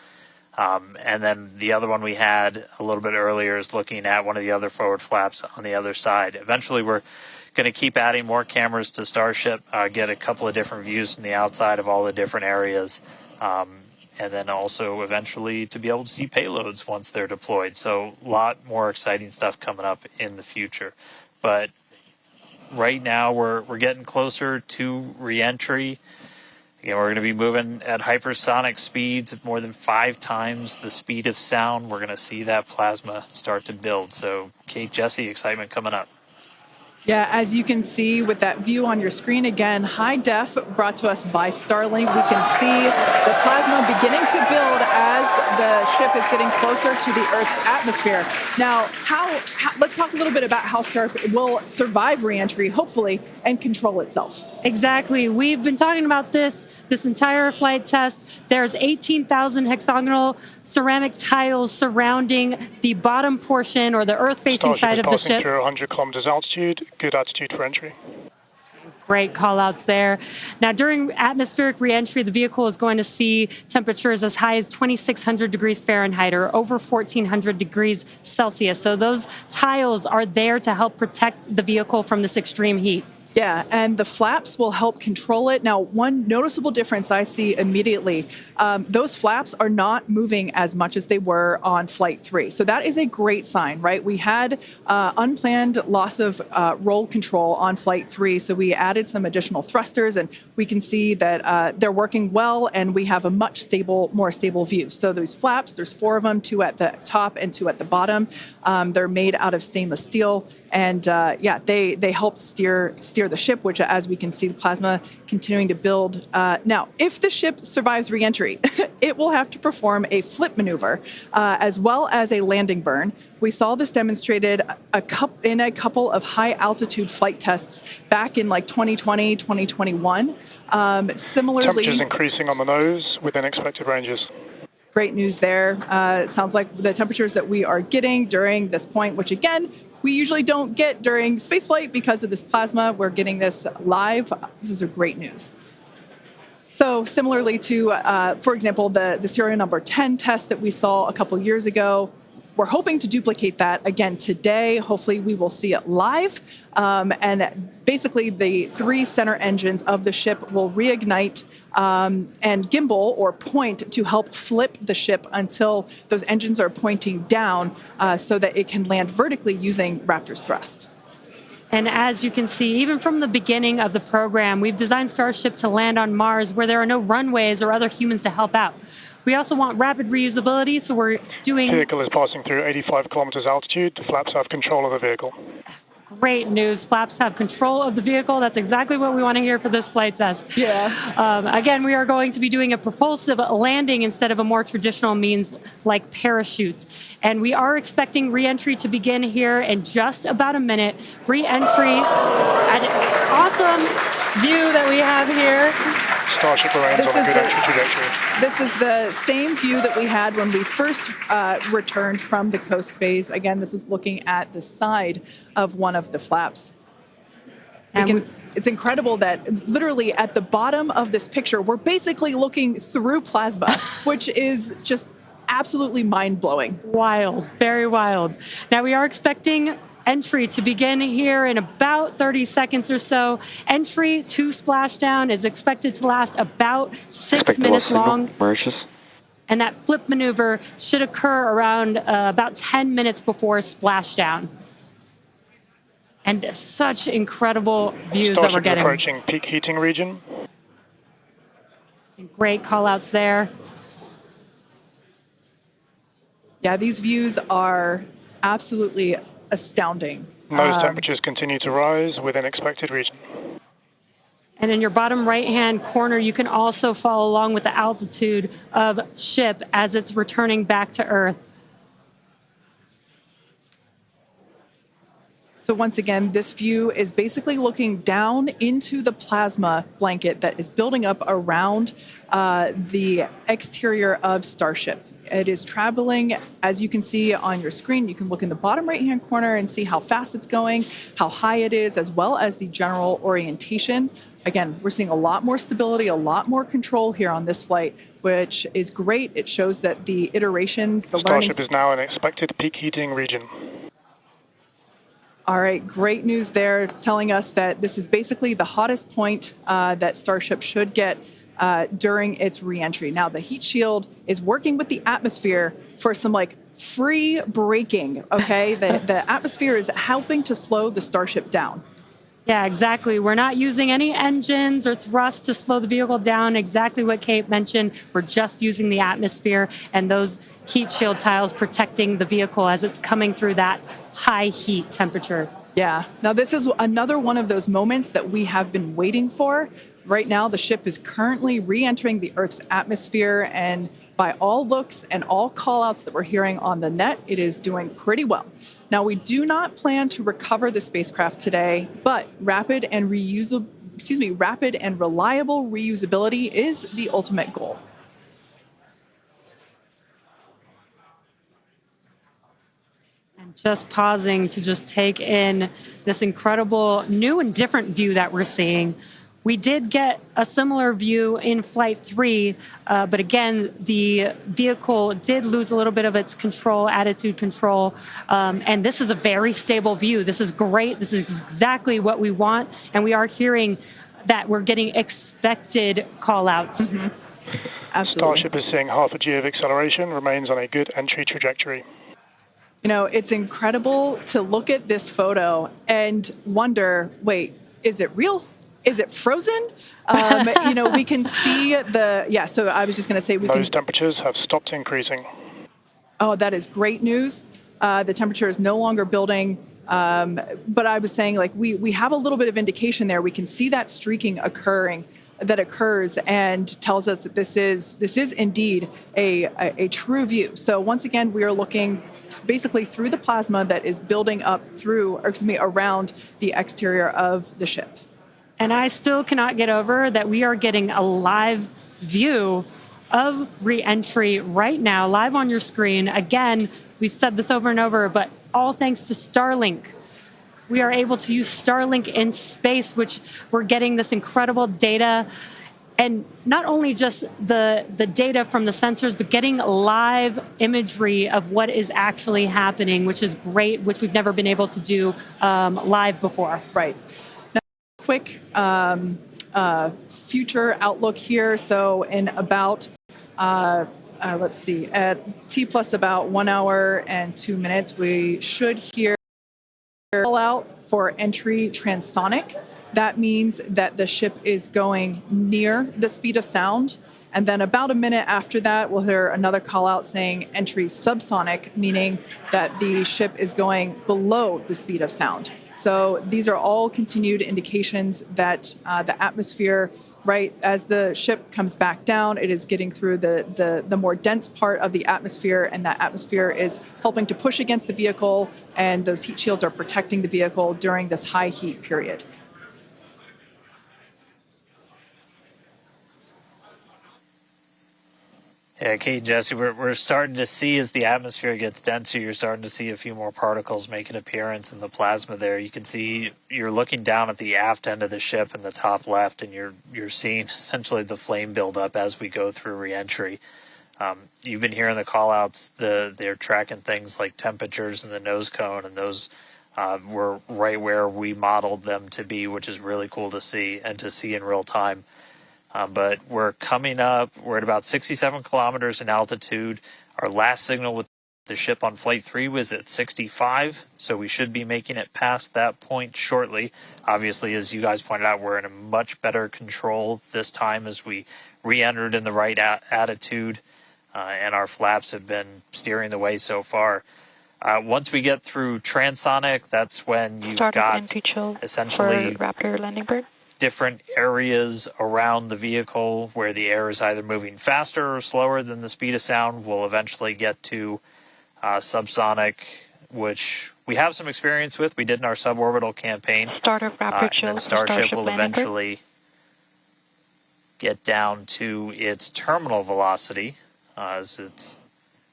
And then the other one we had a little bit earlier is looking at one of the other forward flaps on the other side. Eventually, we're going to keep adding more cameras to Starship, get a couple of different views from the outside of all the different areas, and then also eventually to be able to see payloads once they're deployed. So a lot more exciting stuff coming up in the future. But right now we're getting closer to reentry. Again, we're going to be moving at hypersonic speeds at more than 5 times the speed of sound. We're going to see that plasma start to build. So, Kate, Jesse, excitement coming up. Yeah, as you can see with that view on your screen, again, high def brought to us by Starlink. We can see the plasma beginning to build as the ship is getting closer to the Earth's atmosphere. Now, let's talk a little bit about how Starship will survive reentry, hopefully, and control itself. Exactly. We've been talking about this entire flight test. There's 18,000 hexagonal ceramic tiles surrounding the bottom portion or the Earth-facing side of the ship. Through 100 kilometers altitude, good attitude for entry. Great call outs there. Now, during atmospheric reentry, the vehicle is going to see temperatures as high as 2,600 degrees Fahrenheit or over 1,400 degrees Celsius. So those tiles are there to help protect the vehicle from this extreme heat. Yeah, and the flaps will help control it. Now, one noticeable difference I see immediately, those flaps are not moving as much as they were on Flight 3. So that is a great sign, right? We had unplanned loss of roll control on Flight 3, so we added some additional thrusters, and we can see that they're working well, and we have a much more stable view. So those flaps, there's 4 of them, 2 at the top and 2 at the bottom. They're made out of stainless steel. And they help steer the ship, which, as we can see, the plasma continuing to build. Now, if the ship survives reentry, it will have to perform a flip maneuver as well as a landing burn. We saw this demonstrated in a couple of high-altitude flight tests back in like 2020, 2021. Similarly, temperatures increasing on the nose within expected ranges. Great news there. It sounds like the temperatures that we are getting during this point, which again, we usually don't get during spaceflight because of this plasma. We're getting this live. This is a great news. So similarly to, for example, the serial number 10 test that we saw a couple years ago, we're hoping to duplicate that again today. Hopefully we will see it live. And basically the 3 center engines of the ship will reignite and gimbal or point to help flip the ship until those engines are pointing down so that it can land vertically using Raptor's thrust. And as you can see, even from the beginning of the program, we've designed Starship to land on Mars where there are no runways or other humans to help out. We also want rapid reusability, so we're doing... The vehicle is passing through 85 kilometers altitude. The flaps have control of the vehicle. Great news. Flaps have control of the vehicle. That's exactly what we want to hear for this flight test. Yeah. Again, we are going to be doing a propulsive landing instead of a more traditional means like parachutes. And we are expecting re-entry to begin here in just about a minute. Re-entry, an awesome view that we have here. Starship remains on a good entry trajectory. This is the same view that we had when we first returned from the coast phase. Again, this is looking at the side of one of the flaps. It's incredible that literally at the bottom of this picture, we're basically looking through plasma, which is just absolutely mind-blowing. Wild, very wild. Now we are expecting entry to begin here in about 30 seconds or so. Entry to splashdown is expected to last about 6 minutes long. And that flip maneuver should occur around about 10 minutes before splashdown. And such incredible views that we're getting. Approaching peak heating region. Great call outs there. Yeah, these views are absolutely astounding. Nose temperatures continue to rise within expected region. And in your bottom right-hand corner, you can also follow along with the altitude of ship as it's returning back to Earth. So once again, this view is basically looking down into the plasma blanket that is building up around the exterior of Starship. It is traveling, as you can see on your screen. You can look in the bottom right-hand corner and see how fast it's going, how high it is, as well as the general orientation. Again, we're seeing a lot more stability, a lot more control here on this flight, which is great. It shows that the iterations, the learning... Starship is now in expected peak heating region. All right, great news there, telling us that this is basically the hottest point that Starship should get during its reentry. Now, the heat shield is working with the atmosphere for some free braking, okay? The atmosphere is helping to slow the Starship down. Yeah, exactly. We're not using any engines or thrust to slow the vehicle down. Exactly what Kate mentioned. We're just using the atmosphere and those heat shield tiles protecting the vehicle as it's coming through that high heat temperature. Yeah. Now, this is another one of those moments that we have been waiting for. Right now, the ship is currently re-entering the Earth's atmosphere, and by all looks and all call-outs that we're hearing on the net, it is doing pretty well. Now, we do not plan to recover the spacecraft today, but rapid and reliable reusability is the ultimate goal. And Just pausing to just take in this incredible new and different view that we're seeing. We did get a similar view in Flight 3, but again, the vehicle did lose a little bit of its control, attitude control, and this is a very stable view. This is great. This is exactly what we want, and we are hearing that we're getting expected call-outs. Absolutely. Starship is seeing half a G of acceleration, remains on a good entry trajectory. You know, it's incredible to look at this photo and wonder, wait, is it real? Is it frozen? You know, we can see so I was just going to say Those temperatures have stopped increasing. Oh, that is great news. The temperature is no longer building. But I was saying, like, we have a little bit of indication there. We can see that streaking that occurs and tells us that this is indeed a true view. So once again, we are looking basically through the plasma that is building up around the exterior of the ship. And I still cannot get over that we are getting a live view of reentry right now, live on your screen. Again, we've said this over and over, but all thanks to Starlink. We are able to use Starlink in space, which we're getting this incredible data. And not only just the data from the sensors, but getting live imagery of what is actually happening, which is great, which we've never been able to do live before. Right. Now, quick future outlook here. So in about, let's see, at T plus about 1 hour and 2 minutes, we should hear call out for entry transonic. That means that the ship is going near the speed of sound. And then about a minute after that, we'll hear another call out saying entry subsonic, meaning that the ship is going below the speed of sound. So these are all continued indications that the atmosphere, right, as the ship comes back down, it is getting through the more dense part of the atmosphere, and that atmosphere is helping to push against the vehicle, and those heat shields are protecting the vehicle during this high heat period. Yeah, Kate and Jesse, we're starting to see as the atmosphere gets denser, you're starting to see a few more particles make an appearance in the plasma there. You can see you're looking down at the aft end of the ship in the top left, and you're seeing essentially the flame build up as we go through reentry. You've been hearing the call-outs. They're tracking things like temperatures in the nose cone, and those were right where we modeled them to be, which is really cool to see and to see in real time. But we're coming up, we're at about 67 kilometers in altitude. Our last signal with the ship on Flight 3 was at 65, so we should be making it past that point shortly. Obviously, as you guys pointed out, we're in a much better control this time as we re-entered in the right attitude, and our flaps have been steering the way so far. Once we get through transonic, that's when you've got essentially Raptor landing bird. Different areas around the vehicle where the air is either moving faster or slower than the speed of sound. We'll eventually get to subsonic, which we have some experience with. We did in our suborbital campaign. Start of rapid chill. And Starship will eventually get down to its terminal velocity as it's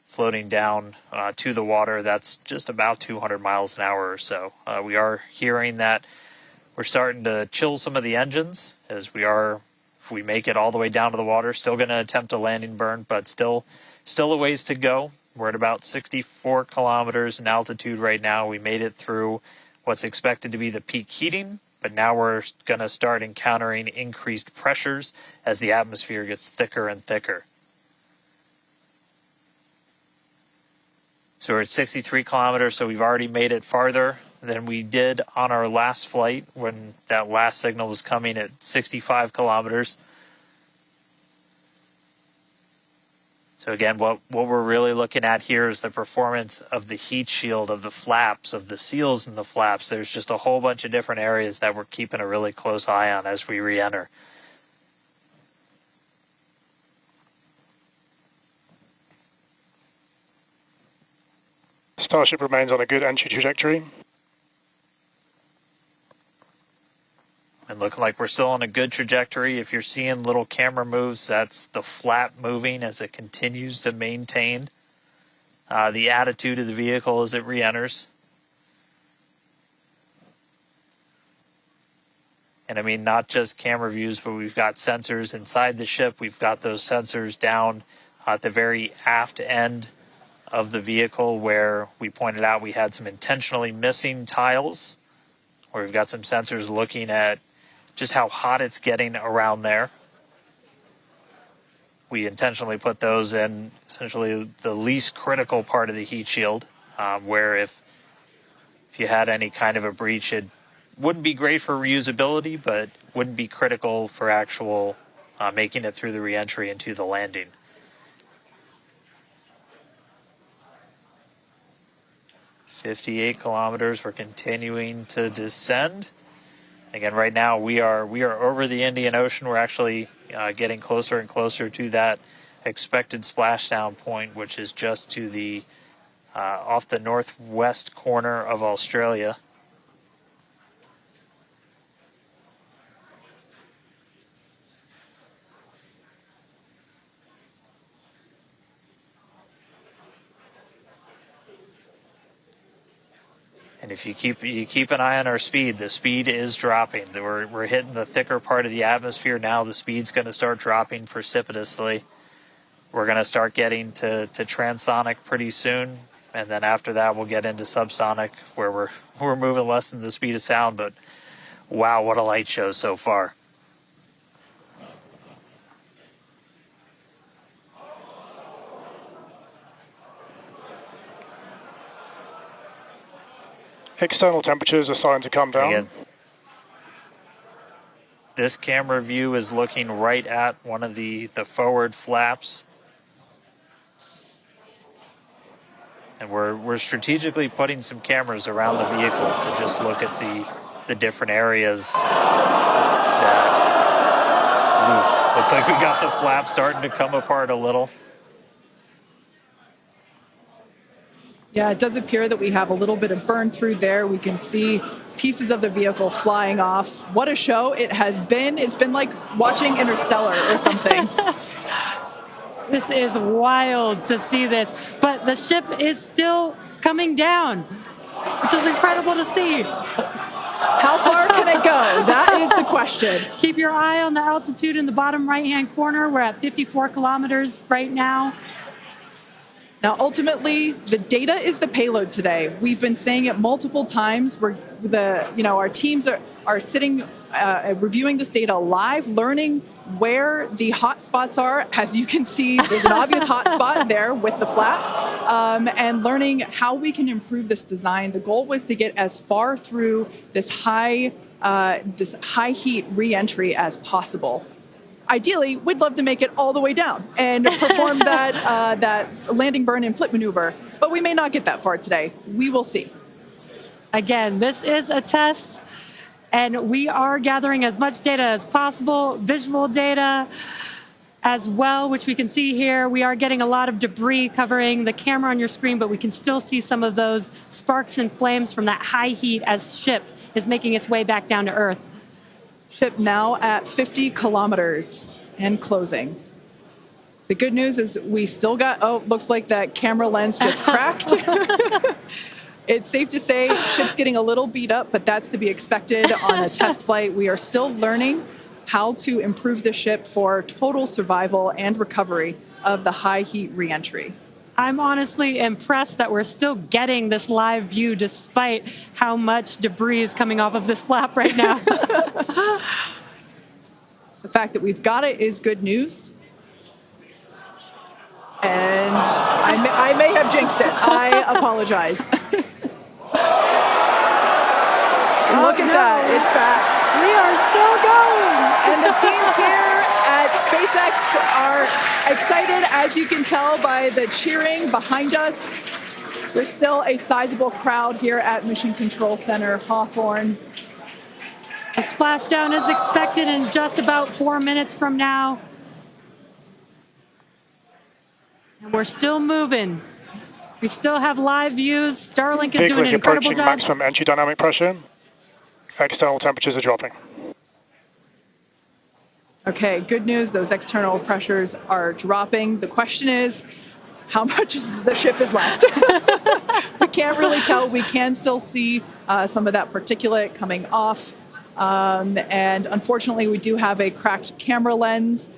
floating down to the water. That's just about 200 miles an hour or so. We are hearing that we're starting to chill some of the engines as we are, if we make it all the way down to the water, still going to attempt a landing burn, but still a ways to go. We're at about 64 kilometers in altitude right now. We made it through what's expected to be the peak heating, but now we're going to start encountering increased pressures as the atmosphere gets thicker and thicker. So we're at 63 kilometers, so we've already made it farther than we did on our last flight when that last signal was coming at 65 kilometers. So again, what we're really looking at here is the performance of the heat shield, of the flaps, of the seals in the flaps. There's just a whole bunch of different areas that we're keeping a really close eye on as we re-enter. Starship remains on a good entry trajectory. And looking like we're still on a good trajectory. If you're seeing little camera moves, that's the flap moving as it continues to maintain. the attitude of the vehicle as it re-enters. And I mean, not just camera views, but we've got sensors inside the ship. We've got those sensors down at the very aft end of the vehicle where we pointed out we had some intentionally missing tiles, where we've got some sensors looking at just how hot it's getting around there. We intentionally put those in essentially the least critical part of the heat shield, where if you had any kind of a breach, it wouldn't be great for reusability, but wouldn't be critical for actual making it through the reentry into the landing. "58 kilometers, we're continuing to descend. Again, right now we are over the Indian Ocean. We're actually getting closer and closer to that expected splashdown point, which is just to the off the northwest corner of Australia. And if you keep an eye on our speed, the speed is dropping. We're hitting the thicker part of the atmosphere now. The speed's going to start dropping precipitously. We're going to start getting to transonic pretty soon, and then after that we'll get into subsonic, where we're moving less than the speed of sound. But wow, what a light show so far! External temperatures are starting to come down. Again, this camera view is looking right at one of the forward flaps. And we're strategically putting some cameras around the vehicle to just look at the different areas that looks like we got the flap starting to come apart a little. Yeah, it does appear that we have a little bit of burn through there. We can see pieces of the vehicle flying off. What a show it has been. It's been like watching Interstellar or something. This is wild to see this, but the ship is still coming down, which is incredible to see. How far can it go? That is the question. Keep your eye on the altitude in the bottom right-hand corner. We're at 54 kilometers right now. Now, ultimately, the data is the payload today. We've been saying it multiple times. Our teams are sitting, reviewing this data live, learning where the hot spots are. As you can see, there's an obvious hot spot there with the flap, and learning how we can improve this design. The goal was to get as far through this high heat re-entry as possible. Ideally, we'd love to make it all the way down and perform that landing burn and flip maneuver, but we may not get that far today. We will see. Again, this is a test, and we are gathering as much data as possible, visual data as well, which we can see here. We are getting a lot of debris covering the camera on your screen, but we can still see some of those sparks and flames from that high heat as ship is making its way back down to Earth. Ship now at 50 kilometers and closing. The good news is we still got, looks like that camera lens just cracked. It's safe to say ship's getting a little beat up, but that's to be expected on a test flight. We are still learning how to improve the ship for total survival and recovery of the high heat reentry. I'm honestly impressed that we're still getting this live view despite how much debris is coming off of this flap right now. The fact that we've got it is good news. And I may have jinxed it. I apologize. Look at that. It's back. We are still going. And the teams here at SpaceX are excited, as you can tell by the cheering behind us. There's still a sizable crowd here at Mission Control Center, Hawthorne. A splashdown is expected in just about 4 minutes from now. And we're still moving. We still have live views. Starlink is doing an incredible job. Maximum entry dynamic pressure. External temperatures are dropping. Okay, good news. Those external pressures are dropping. The question is, how much the ship is left. We can't really tell. We can still see some of that particulate coming off. And unfortunately, we do have a cracked camera lens.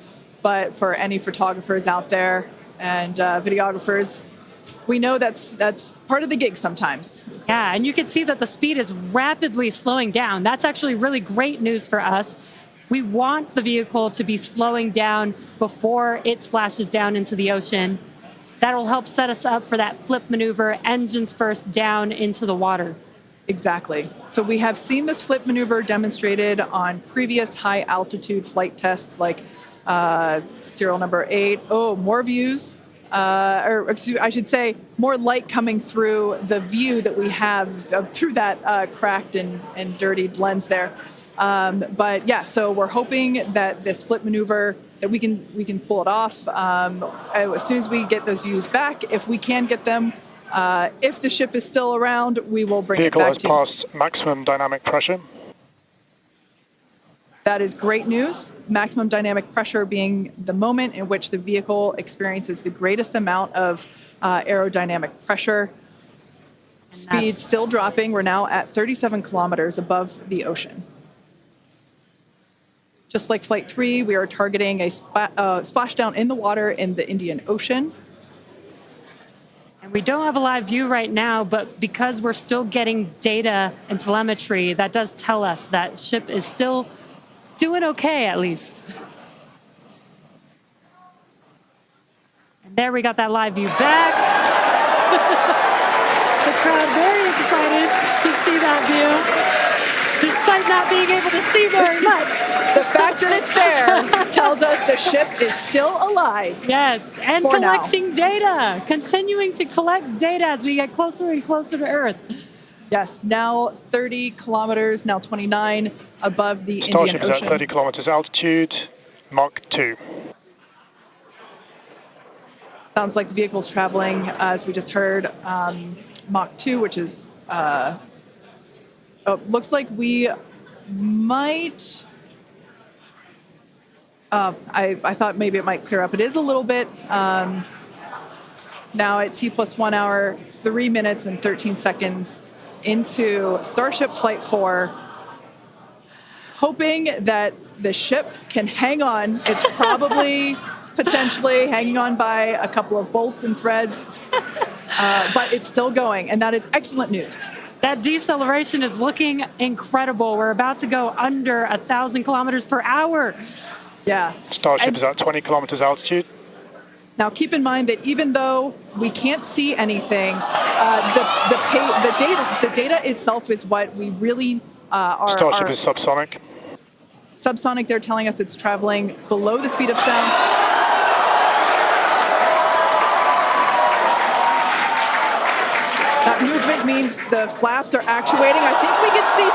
But for any photographers out there and videographers, we know that's part of the gig sometimes. Yeah, and you can see that the speed is rapidly slowing down. That's actually really great news for us. We want the vehicle to be slowing down before it splashes down into the ocean. That'll help set us up for that flip maneuver, engines first, down into the water. Exactly. So we have seen this flip maneuver demonstrated on previous high altitude flight tests like serial number 8. Oh, more views. Or I should say, more light coming through the view that we have through that cracked and dirtied lens there. But yeah, so we're hoping that this flip maneuver, that we can pull it off as soon as we get those views back. If we can get them, if the ship is still around, we will bring it back to you. Vehicle has passed maximum dynamic pressure. That is great news. Maximum dynamic pressure being the moment in which the vehicle experiences the greatest amount of aerodynamic pressure. Speed still dropping. We're now at 37 kilometers above the ocean. Just like Flight 3, we are targeting a splashdown in the water in the Indian Ocean. And we don't have a live view right now, but because we're still getting data and telemetry, that does tell us that ship is still doing okay, at least. And there we got that live view back. The crowd very excited to see that view, despite not being able to see very much. The fact that it's there tells us the ship is still alive. Yes, and collecting data, continuing to collect data as we get closer and closer to Earth. Yes, now 30 kilometers, now 29 above the Indian Starship is Ocean. at 30 kilometers altitude, Mach 2. Sounds like the vehicle's traveling, as we just heard, Mach 2, which is, looks like we might, I thought maybe it might clear up. It is a little bit, now at T plus 1 hour, 3 minutes and 13 seconds into Starship Flight 4, hoping that the ship can hang on. It's probably potentially hanging on by a couple of bolts and threads, but it's still going, and that is excellent news. That deceleration is looking incredible. We're about to go under 1,000 kilometers per hour. Yeah. Starship is at 20 kilometers altitude. Now, keep in mind that even though we can't see anything, the data itself is what we really are. Starship is subsonic. Subsonic, they're telling us it's traveling below the speed of sound. That movement means the flaps are actuating. I think we can see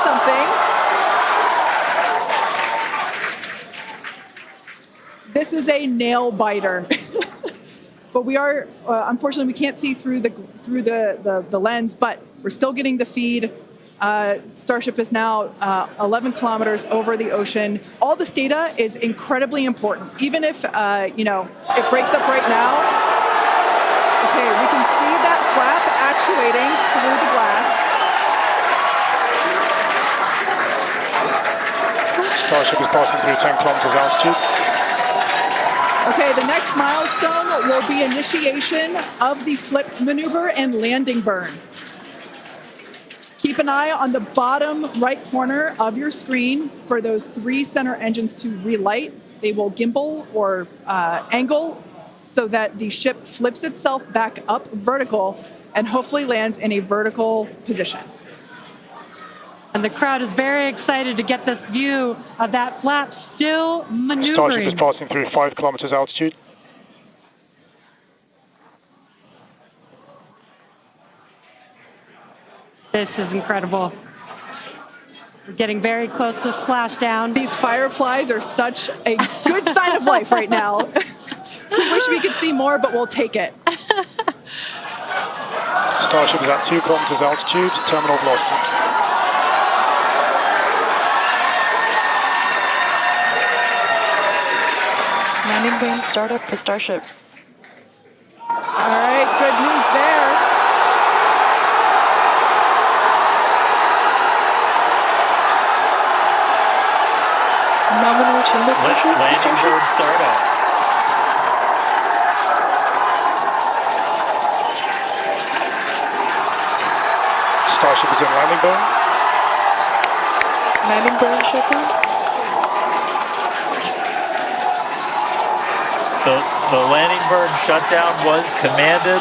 something. This is a nail biter. But we are, unfortunately, we can't see through the lens, but we're still getting the feed. Starship is now 11 kilometers over the ocean. All this data is incredibly important, even if, it breaks up right now. Okay, we can see that flap actuating through the glass. Starship is passing through 10 kilometers altitude. Okay, the next milestone will be initiation of the flip maneuver and landing burn. Keep an eye on the bottom right corner of your screen for those 3 center engines to relight. They will gimbal or angle so that the ship flips itself back up vertical and hopefully lands in a vertical position. And the crowd is very excited to get this view of that flap still maneuvering. Starship is passing through 5 kilometers altitude. This is incredible. We're getting very close to splashdown. These fireflies are such a good sign of life right now. We wish we could see more, but we'll take it. Starship is at 2 kilometers altitude, terminal velocity. Landing burn startup for Starship. All right, good news there. Nominal chamber pressure. Landing burn startup. Starship is in landing burn. Landing burn shutdown. The landing burn shutdown was commanded.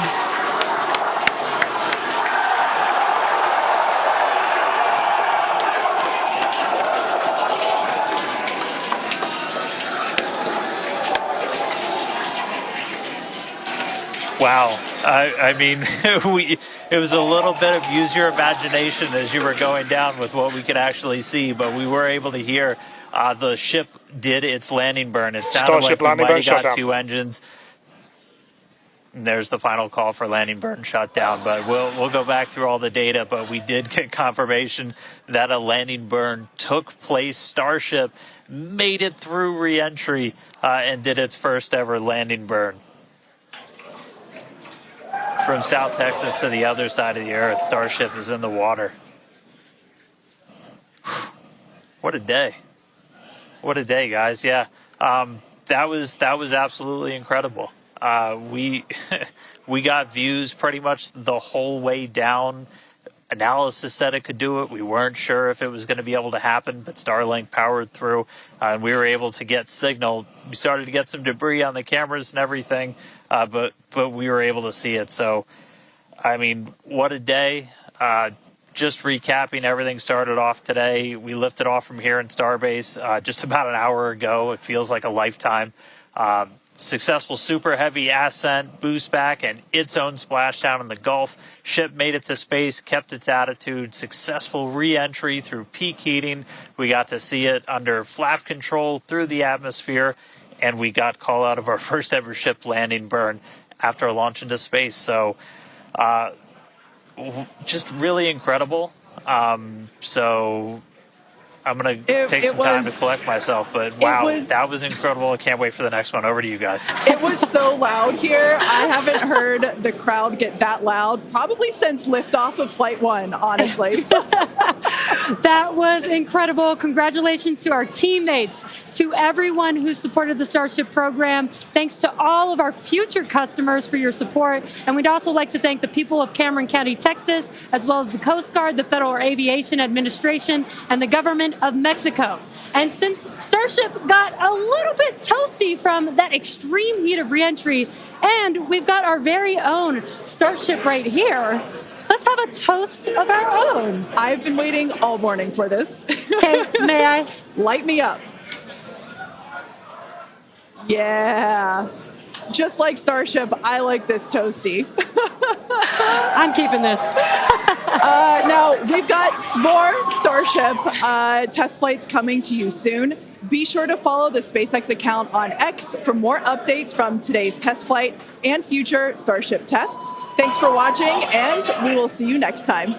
Wow. I mean, it was a little bit of use your imagination as you were going down with what we could actually see, but we were able to hear the ship did its landing burn. It sounded Starship like we might have got shutdown. 2 engines. And there's the final call for landing burn shutdown, but we'll go back through all the data, but we did get confirmation that a landing burn took place. Starship made it through reentry and did its first ever landing burn. From South Texas to the other side of the earth, Starship is in the water. What a day. What a day, guys. Yeah, that was absolutely incredible. We got views pretty much the whole way down. Analysis said it could do it. We weren't sure if it was going to be able to happen, but Starlink powered through, and we were able to get signal. We started to get some debris on the cameras and everything, but we were able to see it. So, I mean, what a day. Just recapping, everything started off today. We lifted off from here in Starbase just about an hour ago. It feels like a lifetime. Successful super heavy ascent, boost back, and its own splashdown in the Gulf. Ship made it to space, kept its attitude. Successful re-entry through peak heating. We got to see it under flap control through the atmosphere, and we got call out of our first ever ship landing burn after a launch into space. So just really incredible. So I'm going to take some time to collect myself, but wow, that was incredible. I can't wait for the next one. Over to you guys. It was so loud here. I haven't heard the crowd get that loud probably since liftoff of Flight 1, honestly. That was incredible. Congratulations to our teammates, to everyone who supported the Starship program. Thanks to all of our future customers for your support. And we'd also like to thank the people of Cameron County, Texas, as well as the Coast Guard, the Federal Aviation Administration, and the government of Mexico. And since Starship got a little bit toasty from that extreme heat of reentry, and we've got our very own Starship right here, let's have a toast of our own. I've been waiting all morning for this. Okay, may I? Light me up. Yeah. Just like Starship, I like this toasty. I'm keeping this. Now, we've got more Starship test flights coming to you soon. Be sure to follow the SpaceX account on X for more updates from today's test flight and future Starship tests. Thanks for watching, and we will see you next time.